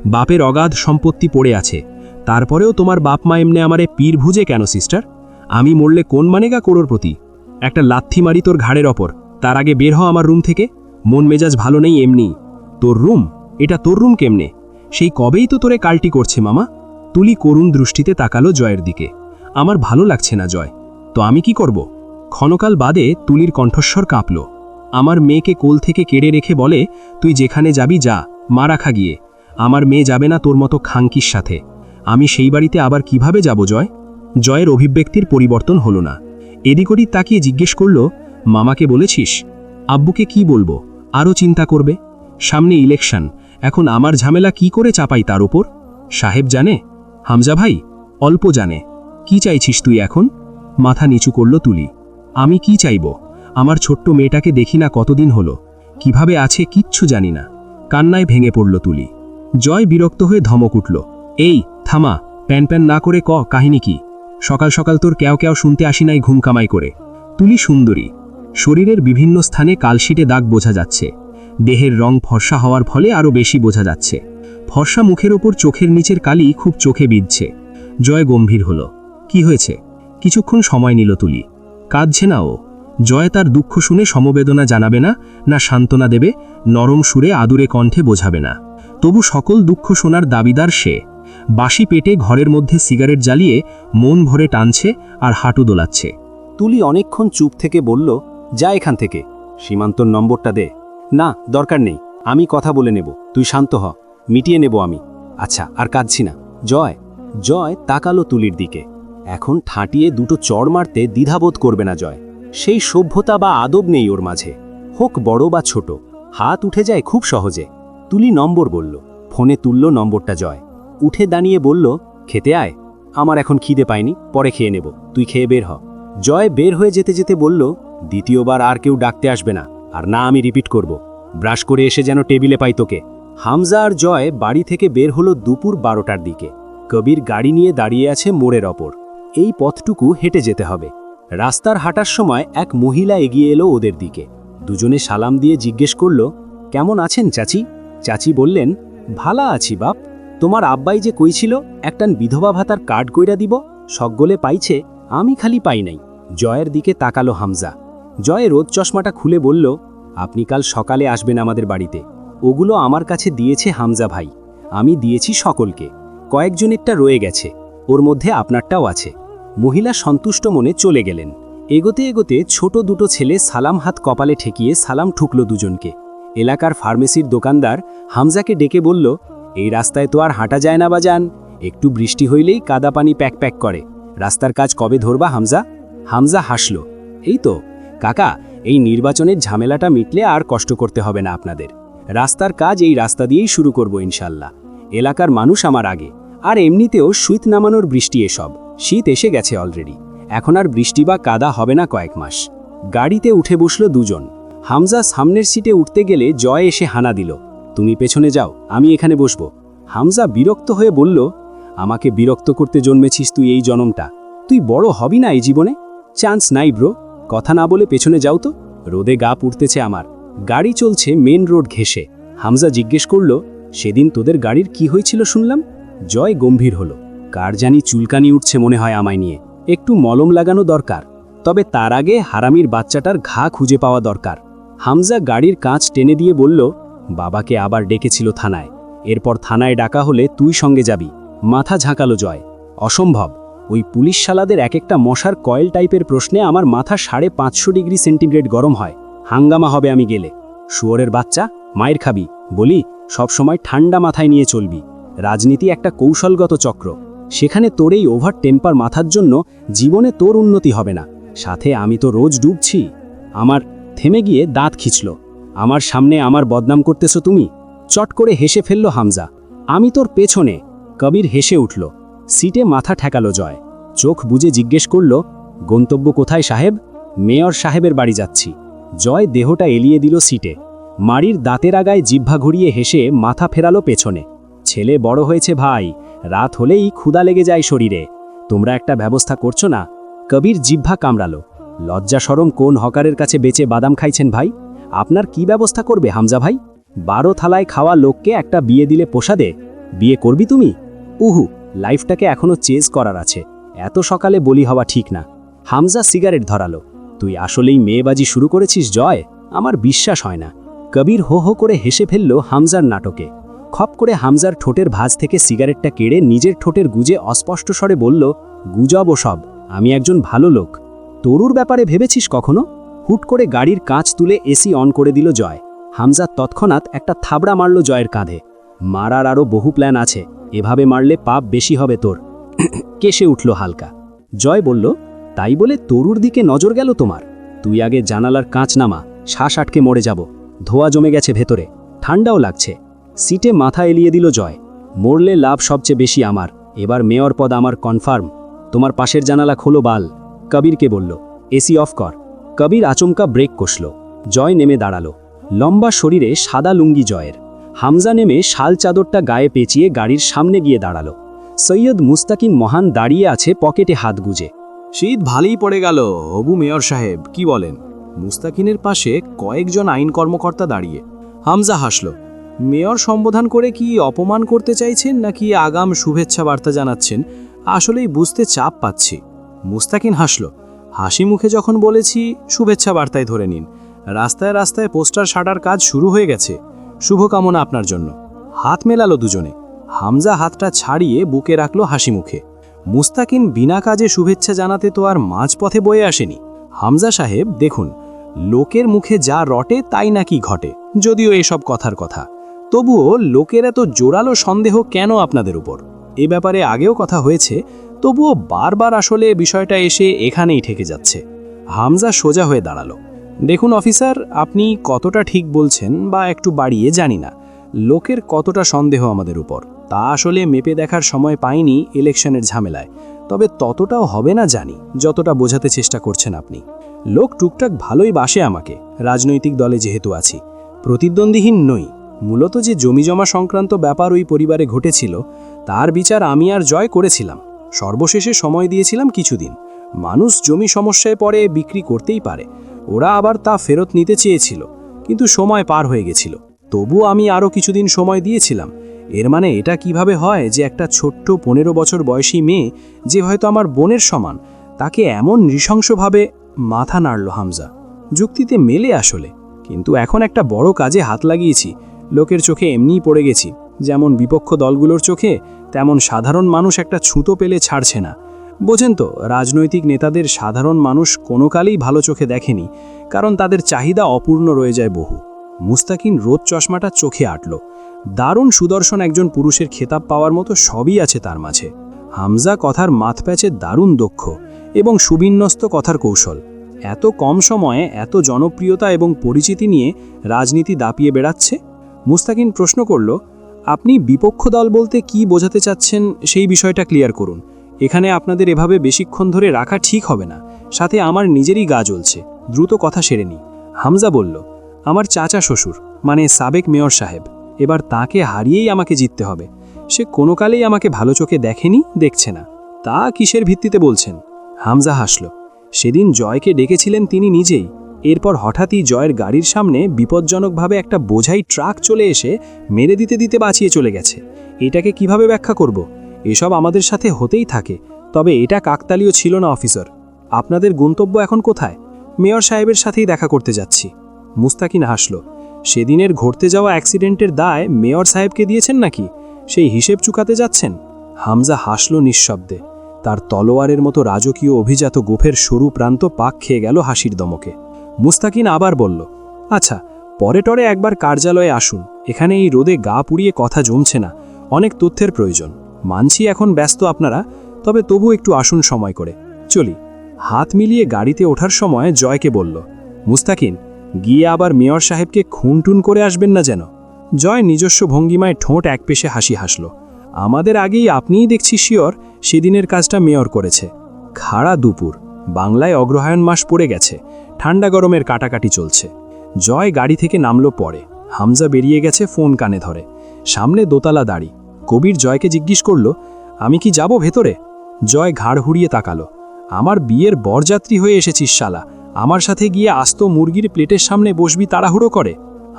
বাপের অগাধ সম্পত্তি পড়ে আছে, তারপরেও তোমার বাপ মা এমনে আমারে পীর ভুজে কেন সিস্টার? আমি মরলে কোন মানেগা করোড়পতি? একটা লাথি মারি তোর ঘাড়ের ওপর, তার আগে বের হ আমার রুম থেকে। মন মেজাজ ভালো নেই এমনি। তোর রুম? এটা তোর রুম কেমনে? সেই কবেই তো তোরে কাল্টি করছে মামা। তুলি করুণ দৃষ্টিতে তাকালো জয়ের দিকে। আমার ভালো লাগছে না জয়, তো আমি কি করব? ক্ষণকাল বাদে তুলির কণ্ঠস্বর কাঁপল। আমার মেয়েকে কোল থেকে কেড়ে রেখে বলে, তুই যেখানে যাবি যা, মা রাখা গিয়ে। আমার মেয়ে যাবে না তোর মতো খাঙ্কির সাথে। আমি সেই বাড়িতে আবার কিভাবে যাব জয়? জয়ের অভিব্যক্তির পরিবর্তন হলো না। এদিক ওদিক তাকিয়ে জিজ্ঞেস করল, মামাকে বলেছিস? আব্বুকে কি বলবো? আরও চিন্তা করবে। সামনে ইলেকশন, এখন আমার ঝামেলা কি করে চাপাই তার উপর? সাহেব জানে? হামজা ভাই? অল্প জানে। কি চাইছিস তুই এখন? মাথা নিচু করল তুলি। আমি কি চাইব? আমার ছোট্ট মেয়েটাকে দেখি না কতদিন হলো, কিভাবে আছে কিচ্ছু জানি না। কান্নায় ভেঙে পড়ল তুলি। জয় বিরক্ত হয়ে ধমক উঠল, এই থামা, প্যান প্যান না করে কাহিনী কি? সকাল সকাল তোর ক্যাও ক্যাও শুনতে আসি নাই ঘুম কামাই করে। তুলি সুন্দরী, শরীরের বিভিন্ন স্থানে কালশিটে দাগ বোঝা যাচ্ছে। দেহের রং ফর্সা হওয়ার ফলে আরও বেশি বোঝা যাচ্ছে। ফর্সা মুখের ওপর চোখের নিচের কালি খুব চোখে বিঁধছে। জয় গম্ভীর হল। কি হয়েছে? কিছুক্ষণ সময় নিল তুলি। কাঁদছে না ও। জয় তার দুঃখ শুনে সমবেদনা জানাবে না, না সান্ত্বনা দেবে, নরম সুরে আদুরে কণ্ঠে বোঝাবে না। তবু সকল দুঃখ শোনার দাবিদার সে। বাসি পেটে ঘরের মধ্যে সিগারেট জ্বালিয়ে মন ভরে টানছে আর হাঁটু দোলাচ্ছে। তুলি অনেকক্ষণ চুপ থেকে বলল, যা এখান থেকে। সীমান্তর নম্বরটা দে। না, দরকার নেই, আমি কথা বলে নেব, তুই শান্ত হ, মিটিয়ে নেব আমি। আচ্ছা, আর কাঁদছি না। জয় জয় তাকালো তুলির দিকে। এখন ঠাঁটিয়ে দুটো চড় মারতে দ্বিধাবোধ করবে না জয়। সেই সভ্যতা বা আদব নেই ওর মাঝে, হোক বড় বা ছোট, হাত উঠে যায় খুব সহজে। তুলি নম্বর বলল। ফোনে তুলল নম্বরটা জয়। উঠে দাঁড়িয়ে বলল, খেতে আয়। আমার এখন খিদে পায়নি, পরে খেয়ে নেব, তুই খেয়ে বের হ। জয় বের হয়ে যেতে যেতে বলল, দ্বিতীয়বার আর কেউ ডাকতে আসবে না, আর না আমি রিপিট করব। ব্রাশ করে এসে যেন টেবিলে পাই তোকে। হামজা আর জয় বাড়ি থেকে বের হলো দুপুর 12টার দিকে। কবির গাড়ি নিয়ে দাঁড়িয়ে আছে মোড়ের ওপর। এই পথটুকু হেঁটে যেতে হবে। রাস্তার হাঁটার সময় এক মহিলা এগিয়ে এলো ওদের দিকে। দুজনে সালাম দিয়ে জিজ্ঞেস করল, কেমন আছেন চাচি? চাচি বললেন, ভালা আছি বাপ। তোমার আব্বাই যে কইছিল একটান বিধবা ভাতার কার্ড কইরা দিব, সকলে পাইছে, আমি খালি পাই নাই। জয়ের দিকে তাকালো হামজা। জয় রোদ চশমাটা খুলে বলল, আপনি কাল সকালে আসবেন আমাদের বাড়িতে। ওগুলো আমার কাছে দিয়েছে হামজা ভাই, আমি দিয়েছি সকলকে। কয়েকজনেরটা রয়ে গেছে, ওর মধ্যে আপনারটাও আছে। মহিলা সন্তুষ্ট মনে চলে গেলেন। এগোতে এগোতে ছোট দুটো ছেলে সালাম হাত কপালে ঠেকিয়ে সালাম ঠুকল দুজনকে। এলাকার ফার্মেসির দোকানদার হামজাকে ডেকে বলল, এই রাস্তায় তো আর হাঁটা যায় না বাজান, একটু বৃষ্টি হইলেই কাদা পানি প্যাক প্যাক করে। রাস্তার কাজ কবে ধরবা হামজা? হামজা হাসল, এই তো কাকা, এই নির্বাচনের ঝামেলাটা মিটলে আর কষ্ট করতে হবে না আপনাদের। রাস্তার কাজ এই রাস্তা দিয়েই শুরু করব ইনশাল্লাহ। এলাকার মানুষ আমার আগে। আর এমনিতেও শীত নামানোর বৃষ্টি এসব। শীত এসে গেছে অলরেডি, এখন আর বৃষ্টি বা কাদা হবে না কয়েক মাস। গাড়িতে উঠে বসল দুজন। হামজা সামনের সিটে উঠতে গেলে জয় এসে হানা দিল, তুমি পেছনে যাও, আমি এখানে বসব। হামজা বিরক্ত হয়ে বলল, আমাকে বিরক্ত করতে জন্মেছিস তুই এই জনমটা? তুই বড় হবি না এই জীবনে? চান্স নাই ব্রো, কথা না বলে পেছনে যাও তো। রোদে গা পুড়তেছে আমার। গাড়ি চলছে মেন রোড ঘেঁষে। হামজা জিজ্ঞেস করল, সেদিন তোদের গাড়ির কি হয়েছিল শুনলাম? জয় গম্ভীর হল, কার জানি চুলকানি উঠছে মনে হয় আমায় নিয়ে, একটু মলম লাগানো দরকার। তবে তার আগে হারামির বাচ্চাটার ঘা খুঁজে পাওয়া দরকার। হামজা গাড়ির কাঁচ টেনে দিয়ে বলল, বাবাকে আবার ডেকেছিল থানায়, এরপর থানায় ডাকা হলে তুই সঙ্গে যাবি। মাথা ঝাঁকালো জয়, অসম্ভব। ওই পুলিশ শালাদের এক একটা মশার কয়েল টাইপের প্রশ্নে আমার মাথা 550 ডিগ্রি সেন্টিগ্রেড গরম হয়। হাঙ্গামা হবে আমি গেলে। শুয়োরের বাচ্চা, মায়ের খাবি। বলি, সবসময় ঠান্ডা মাথায় নিয়ে চলবি। রাজনীতি একটা কৌশলগত চক্র, সেখানে তোর এই ওভার টেম্পার মাথার জন্য জীবনে তোর উন্নতি হবে না। সাথে আমি তো রোজ ডুবছি। থেমে গিয়ে দাঁত খিঁচল। আমার সামনে আমার বদনাম করতেছো তুমি? চট করে হেসে ফেলল হামজা। আমি তোর পেছনে। কবির হেসে উঠল। সিটে মাথা ঠেকালো জয়। চোখ বুজে জিজ্ঞেস করল, গন্তব্য কোথায় সাহেব? মেয়র সাহেবের বাড়ি যাচ্ছি। জয় দেহটা এলিয়ে দিল সিটে। মাড়ির দাঁতের আগায় জিহ্বা ঘুরিয়ে হেসে মাথা ফেরালো পেছনে। ছেলে বড় হয়েছে ভাই, রাত হলেই ক্ষুধা লেগে যায় শরীরে। তোমরা একটা ব্যবস্থা করছো না? কবির জিহ্বা কামড়ালো। লজ্জা শরম কোন হকারের কাছে বেচে বাদাম খাইছেন ভাই? আপনার কি ব্যবস্থা করবে হামজা ভাই? 12 থালায় খাওয়া লোককে একটা বিয়ে দিলে পোষাদে? বিয়ে করবি তুমি? উহু, লাইফটাকে এখনো চেজ করার আছে। এত সকালে বলি হওয়া ঠিক না। হামজা সিগারেট ধরালো। তুই আসলেই মেয়েবাজি শুরু করেছিস জয়? আমার বিশ্বাস হয় না। কবির হো হো করে হেসে ফেলল হামজার নাটকে। খপ করে হামজার ঠোঁটের ভাঁজ থেকে সিগারেটটা কেড়ে নিজের ঠোঁটের গুজে অস্পষ্ট স্বরে বলল, গুজব সব, আমি একজন ভালো লোক। তরুর ব্যাপারে ভেবেছিস কখনো? হুট করে গাড়ির কাঁচ তুলে এসি অন করে দিল জয়। হামজা তৎক্ষণাৎ একটা থাবড়া মারল জয়ের কাঁধে। মারার আরও বহু প্ল্যান আছে, এভাবে মারলে পাপ বেশি হবে তোর। কেসে উঠল হালকা। জয় বলল, তাই বলে তরুর দিকে নজর গেল তোমার? তুই আগে জানালার কাঁচ নামা, শ্বাস আটকে মরে যাব। ধোয়া জমে গেছে ভেতরে, ঠান্ডাও লাগছে। সিটে মাথা এলিয়ে দিল জয়। মরলে লাভ সবচেয়ে বেশি আমার। এবার মেয়র পদ আমার কনফার্ম। তোমার পাশের জানালা খোলো বাল। কবিরকে বলল, এসি অফ কর। কবির আচমকা ব্রেক কষল। জয় নেমে দাঁড়ালো। লম্বা শরীরে সাদা লুঙ্গি জয়ের। হামজা নেমে শাল চাদরটা গায়ে পেঁচিয়ে গাড়ির সামনে গিয়ে দাঁড়ালো। সৈয়দ মুস্তাকিন মহান দাঁড়িয়ে আছে পকেটে হাত গুজে। শীত ভালোই পড়ে গেল হবু মেয়র সাহেব, কি বলেন? মুস্তাকিনের পাশে কয়েকজন আইন কর্মকর্তা দাঁড়িয়ে। হামজা হাসল। মেয়র সম্বোধন করে কি অপমান করতে চাইছেন নাকি আগাম শুভেচ্ছা বার্তা জানাচ্ছেন, আসলেই বুঝতে চাপ পাচ্ছি। মুস্তাকিন হাসল। হাসি মুখে যখন বলেছি শুভেচ্ছা বার্তায় ধরে নিন। রাস্তায় রাস্তায় পোস্টার সাটার কাজ শুরু হয়ে গেছে। শুভকামনা আপনার জন্য। হাত মেলালো দুজনে। হামজা হাতটা ছাড়িয়ে বুকে রাখল হাসি মুখে। মুস্তাকিন বিনা কাজে শুভেচ্ছা জানাতে তো আর মাঝপথে বয়ে আসেনি। হামজা সাহেব দেখুন, লোকের মুখে যা রটে তাই নাকি ঘটে, যদিও এসব কথার কথা। তবুও লোকের এত জোরালো সন্দেহ কেন আপনাদের উপর? এ ব্যাপারে আগেও কথা হয়েছে, তবুও বারবার আসলে বিষয়টা এসে এখানেই ঠেকে যাচ্ছে। হামজা সোজা হয়ে দাঁড়ালো। দেখুন অফিসার, আপনি কতটা ঠিক বলছেন বা একটু বাড়িয়ে জানি না। লোকের কতটা সন্দেহ আমাদের উপর তা আসলে মেপে দেখার সময় পাইনি ইলেকশনের ঝামেলায়। তবে ততটাও হবে না জানি, যতটা বোঝাতে চেষ্টা করছেন আপনি। লোক টুকটাক ভালোই বাসে আমাকে, রাজনৈতিক দলে যেহেতু আছি। প্রতিদ্বন্দ্বীহীন নই। মূলত যে জমিজমা সংক্রান্ত ব্যাপার ওই পরিবারে ঘটেছিল তার বিচার আমি আর জয় করেছিলাম। সর্বশেষে সময় দিয়েছিলাম কিছুদিন। মানুষ জমি সমস্যায় পড়ে বিক্রি করতেই পারে, ওরা আবার তা ফেরত নিতে চেয়েছিল, কিন্তু সময় পার হয়ে গেছিল। তবু আমি আরও কিছুদিন সময় দিয়েছিলাম। এর মানে এটা কিভাবে হয় যে একটা ছোট্ট 15 বছর বয়সী মেয়ে, যে হয়তো আমার বোনের সমান, তাকে এমন নৃশংসভাবে? মাথা নাড়ল হামজা। যুক্তিতে মেলে আসলে, কিন্তু এখন একটা বড় কাজে হাত লাগিয়েছি। লোকের চোখে এমনিই পড়ে গেছি, যেমন বিপক্ষ দলগুলোর চোখে, তেমন সাধারণ মানুষ একটা ছুতো পেলে ছাড়ছে না। বোঝেন তো, রাজনৈতিক নেতাদের সাধারণ মানুষ কোনো কালেই ভালো চোখে দেখেনি, কারণ তাদের চাহিদা অপূর্ণ রয়ে যায় বহু। মুস্তাকিন রোদ চশমাটা চোখে আটল। দারুণ সুদর্শন একজন পুরুষের খেতাব পাওয়ার মতো সবই আছে তার মাঝে। হামজা কথার মাথপ্যাচে দারুণ দক্ষ এবং সুবিন্যস্ত কথার কৌশল। এত কম সময়ে এত জনপ্রিয়তা এবং পরিচিতি নিয়ে রাজনীতি দাপিয়ে বেড়াচ্ছে। মুস্তাকিন প্রশ্ন করল, আপনি বিপক্ষ দল বলতে কি বোঝাতে চাচ্ছেন সেই বিষয়টা ক্লিয়ার করুন। এখানে আপনাদের এভাবে বেশিক্ষণ ধরে রাখা ঠিক হবে না, সাথে আমার নিজেরই গা জ্বলছে। দ্রুত কথা সেরে নি। হামজা বলল, আমার চাচা শ্বশুর মানে সাবেক মেয়র সাহেব, এবার তাকে হারিয়েই আমাকে জিততে হবে। সে কোনো কালেই আমাকে ভালো চোখে দেখেনি, দেখছে না। তা কিসের ভিত্তিতে বলছেন? হামজা হাসল। সেদিন জয়কে ডেকেছিলেন তিনি নিজেই। এরপর হঠাৎই জয়ের গাড়ির সামনে বিপজ্জনকভাবে একটা বোঝাই ট্রাক চলে এসে মেরে দিতে দিতে বাঁচিয়ে চলে গেছে। এটাকে কিভাবে ব্যাখ্যা করব? এসব আমাদের সাথে হতেই থাকে, তবে এটা কাকতালীয় ছিল না অফিসার। আপনাদের গন্তব্য এখন কোথায়? মেয়র সাহেবের সাথেই দেখা করতে যাচ্ছি। মুস্তাকিন হাসল। সেদিনের ঘটতে যাওয়া অ্যাক্সিডেন্টের দায় মেয়র সাহেবকে দিয়েছেন নাকি? সেই হিসেব চুকাতে যাচ্ছেন? হামজা হাসল নিঃশব্দে। তার তলোয়ারের মতো রাজকীয় অভিজাত গোফের সরু প্রান্ত পাক খেয়ে গেল হাসির দমকে। মুস্তাকিন আবার বলল, আচ্ছা, পরে টরে একবার কার্যালয়ে আসুন। এখানে এই রোদে গা পুড়িয়ে কথা জমছে না, অনেক তথ্যের প্রয়োজন। মানছি এখন ব্যস্ত আপনারা, তবে তবু একটু আসুন সময় করে। চলি। হাত মিলিয়ে গাড়িতে ওঠার সময় জয়কে বলল, মুস্তাকিন, গিয়ে আবার মেয়র সাহেবকে খুনটুন করে আসবেন না যেন। জয় নিজস্ব ভঙ্গিমায় ঠোঁট একপেশে হাসি হাসল। আমাদের আগেই আপনিই দেখছি শিওর সেদিনের কাজটা মেয়র করেছে। খাড়া দুপুর, বাংলায় অগ্রহায়ণ মাস পড়ে গেছে, ঠান্ডা গরমের কাটাকাটি চলছে। জয় গাড়ি থেকে নামলো পরে, হামজা বেরিয়ে গেছে ফোন কানে ধরে। সামনে দোতলা দাড়ি। কবির জয়কে জিজ্ঞেস করল, আমি কি যাব ভেতরে? জয় ঘাড় হুড়িয়ে তাকালো। আমার বিয়ের বরযাত্রী হয়ে এসেছিস শালা, আমার সাথে গিয়ে আস্ত মুরগির প্লেটের সামনে বসবি তাড়াহুড়ো করে?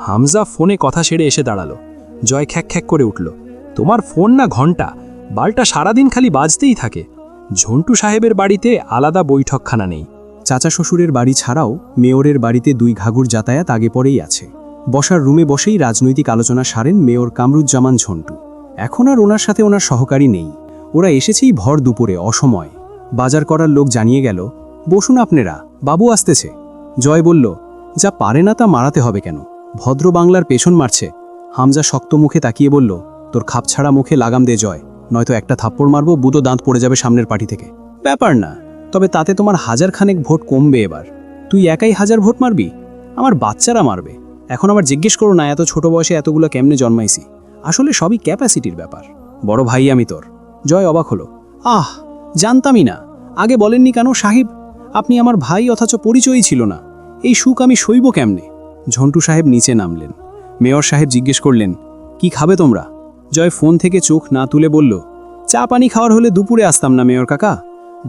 হামজা ফোনে কথা সেরে এসে দাঁড়ালো। জয় খ্যাক খ্যাক করে উঠল, তোমার ফোন না ঘণ্টা, বালটা সারাদিন খালি বাজতেই থাকে। ঝন্টু সাহেবের বাড়িতে আলাদা বৈঠকখানা নেই। চাচা শ্বশুরের বাড়ি ছাড়াও মেয়রের বাড়িতে 2 ঘাঘুর যাতায়াত আগে পরেই আছে। বসার রুমে বসেই রাজনৈতিক আলোচনা সারেন মেয়র কামরুজ্জামান ঝন্টু। এখন আর ওনার সাথে ওনার সহকারী নেই। ওরা এসেছেই ভর দুপুরে, অসময়। বাজার করার লোক জানিয়ে গেল, বসুন আপনারা, বাবু আসতেছে। জয় বলল, যা পারে না তা মারাতে হবে কেন? ভদ্র বাংলার পেছন মারছে। হামজা শক্ত মুখে তাকিয়ে বলল, তোর খাপছাড়া মুখে লাগাম দে জয়, নয়তো একটা থাপ্পড় মারবো, বুতো দাঁত পড়ে যাবে সামনের পার্টি থেকে। ব্যাপার না, তবে তাতে তোমার 1000 খানেক ভোট কমবে এবার। তুই একাই 1000 ভোট মারবি? আমার বাচ্চারা মারবে। এখন আবার জিজ্ঞেস করো না এত ছোট বয়সে এতগুলো কেমনে জন্মাইছি। আসলে সবই ক্যাপাসিটির ব্যাপার। বড় ভাই আমি তোর। জয় অবাক হলো, আহ, জানতামই না। আগে বলেননি কেন সাহেব? আপনি আমার ভাই অথচ পরিচয়ই ছিল না। এই সুখ আমি সইব কেমনে? ঝন্টু সাহেব নিচে নামলেন। মেয়র সাহেব জিজ্ঞেস করলেন, কি খাবে তোমরা? জয় ফোন থেকে চোখ না তুলে বলল, চা পানি খাওয়ার হলে দুপুরে আসতাম না মেয়র কাকা।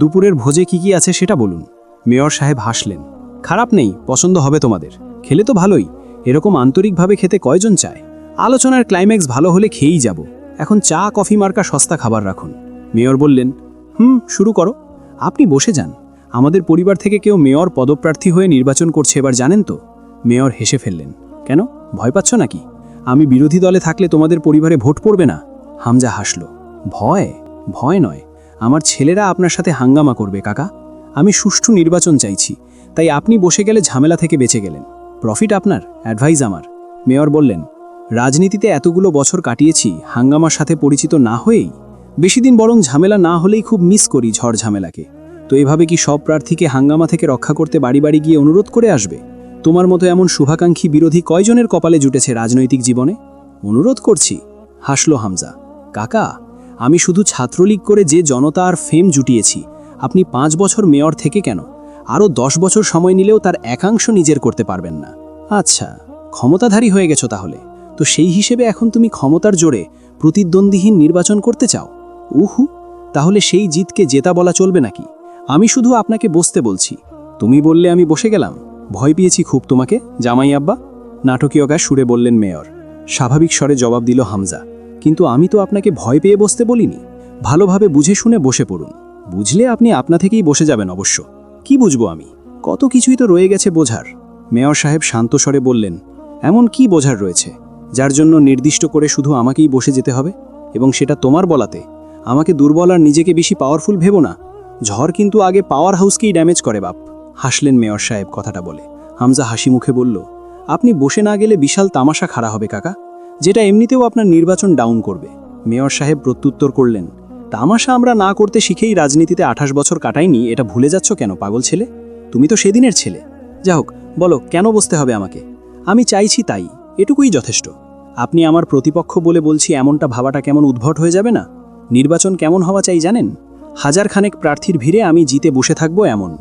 দুপুরের ভোজে কি আছে সেটা বলুন। মেয়র সাহেব হাসলেন, খারাপ নেই, পছন্দ হবে তোমাদের। খেলে তো ভালোই, এরকম আন্তরিকভাবে খেতে কয়জন চায়? আলোচনার ক্লাইম্যাক্স ভালো হলে খেয়েই যাব। এখন চা কফি মার্কা সস্তা খাবার রাখুন। মেয়র বললেন, শুরু করো। আপনি বসে যান। আমাদের পরিবার থেকে কেউ মেয়র পদপ্রার্থী হয়ে নির্বাচন করছে এবার, জানেন তো? মেয়র হেসে ফেললেন, কেন, ভয় পাচ্ছ নাকি? আমি বিরোধী দলে থাকলে তোমাদের পরিবারে ভোট পড়বে না? হামজা হাসল, ভয়? ভয় নয়, আমার ছেলেরা আপনার সাথে হাঙ্গামা করবে কাকা। আমি সুষ্ঠু নির্বাচন চাইছি, তাই আপনি বসে গেলে ঝামেলা থেকে বেঁচে গেলেন। প্রফিট আপনার, অ্যাডভাইস আমার। মেয়র বললেন, রাজনীতিতে এতগুলো বছর কাটিয়েছি হাঙ্গামার সাথে পরিচিত না হয়েই। বেশি দিন বরং ঝামেলা না হলেই খুব মিস করি ঝড় ঝামেলাকে। তো এভাবে কি সব প্রার্থীকে হাঙ্গামা থেকে রক্ষা করতে বাড়ি বাড়ি গিয়ে অনুরোধ করে আসবে? তোমার মতো এমন শুভাকাঙ্ক্ষী বিরোধী কয়জনের কপালে জুটেছে রাজনৈতিক জীবনে? অনুরোধ করছি। হাসল হামজা, কাকা, আমি শুধু ছাত্রলীগ করে যে জনতা আর ফেম জুটিয়েছি, আপনি 5 বছর মেয়র থেকে কেন আরও 10 বছর সময় নিলেও তার একাংশ নিজের করতে পারবেন না। আচ্ছা, ক্ষমতাধারী হয়ে গেছো তাহলে, তো সেই হিসেবে এখন তুমি ক্ষমতার জোরে প্রতিদ্বন্দ্বীহীন নির্বাচন করতে চাও? উহু, তাহলে সেই জিতকে জেতা বলা চলবে নাকি? আমি শুধু আপনাকে বসতে বলছি। তুমি বললে আমি বসে গেলাম? ভয় পেয়েছি খুব তোমাকে, জামাই আব্বা। নাটকীয়কা সুরে বললেন মেয়র। স্বাভাবিক স্বরে জবাব দিল হামজা, কিন্তু আমি তো আপনাকে ভয় পেয়ে বসতে বলিনি। ভালোভাবে বুঝে শুনে বসে পড়ুন। বুঝলে আপনি আপনা থেকেই বসে যাবেন অবশ্য। কি বুঝবো আমি? কত কিছুই তো রয়ে গেছে বোঝার। মেয়র সাহেব শান্ত স্বরে বললেন, এমন কি বোঝার রয়েছে যার জন্য নির্দিষ্ট করে শুধু আমাকেই বসে যেতে হবে? এবং সেটা তোমার বলাতে? আমাকে দুর্বল আর নিজেকে বেশি পাওয়ারফুল ভেবো না। ঝড় কিন্তু আগে পাওয়ার হাউসকেই ড্যামেজ করে বাপ। হাসলেন মেয়র সাহেব কথাটা বলে। হামজা হাসি মুখে বলল, আপনি বসে না গেলে বিশাল তামাশা খাড়া হবে কাকা, যেটা এমনিতেও আপনার নির্বাচন ডাউন করবে। মেয়র সাহেব প্রত্যুত্তর করলেন, তামাশা আমরা না করতে শিখেই রাজনীতিতে 28 বছর কাটাইনি, এটা ভুলে যাচ্ছ কেন পাগল ছেলে? তুমি তো সেদিনের ছেলে। যা হোক, বলো কেন বসতে হবে আমাকে? আমি চাইছি তাই, এটুকুই যথেষ্ট। আপনি আমার প্রতিপক্ষ বলে বলছি এমনটা ভাবাটা কেমন উদ্ভট হয়ে যাবে না? নির্বাচন কেমন হওয়া চাই জানেন? 1000 খানেক প্রার্থীর ভিড়ে আমি জিতে বসে থাকবো এমন।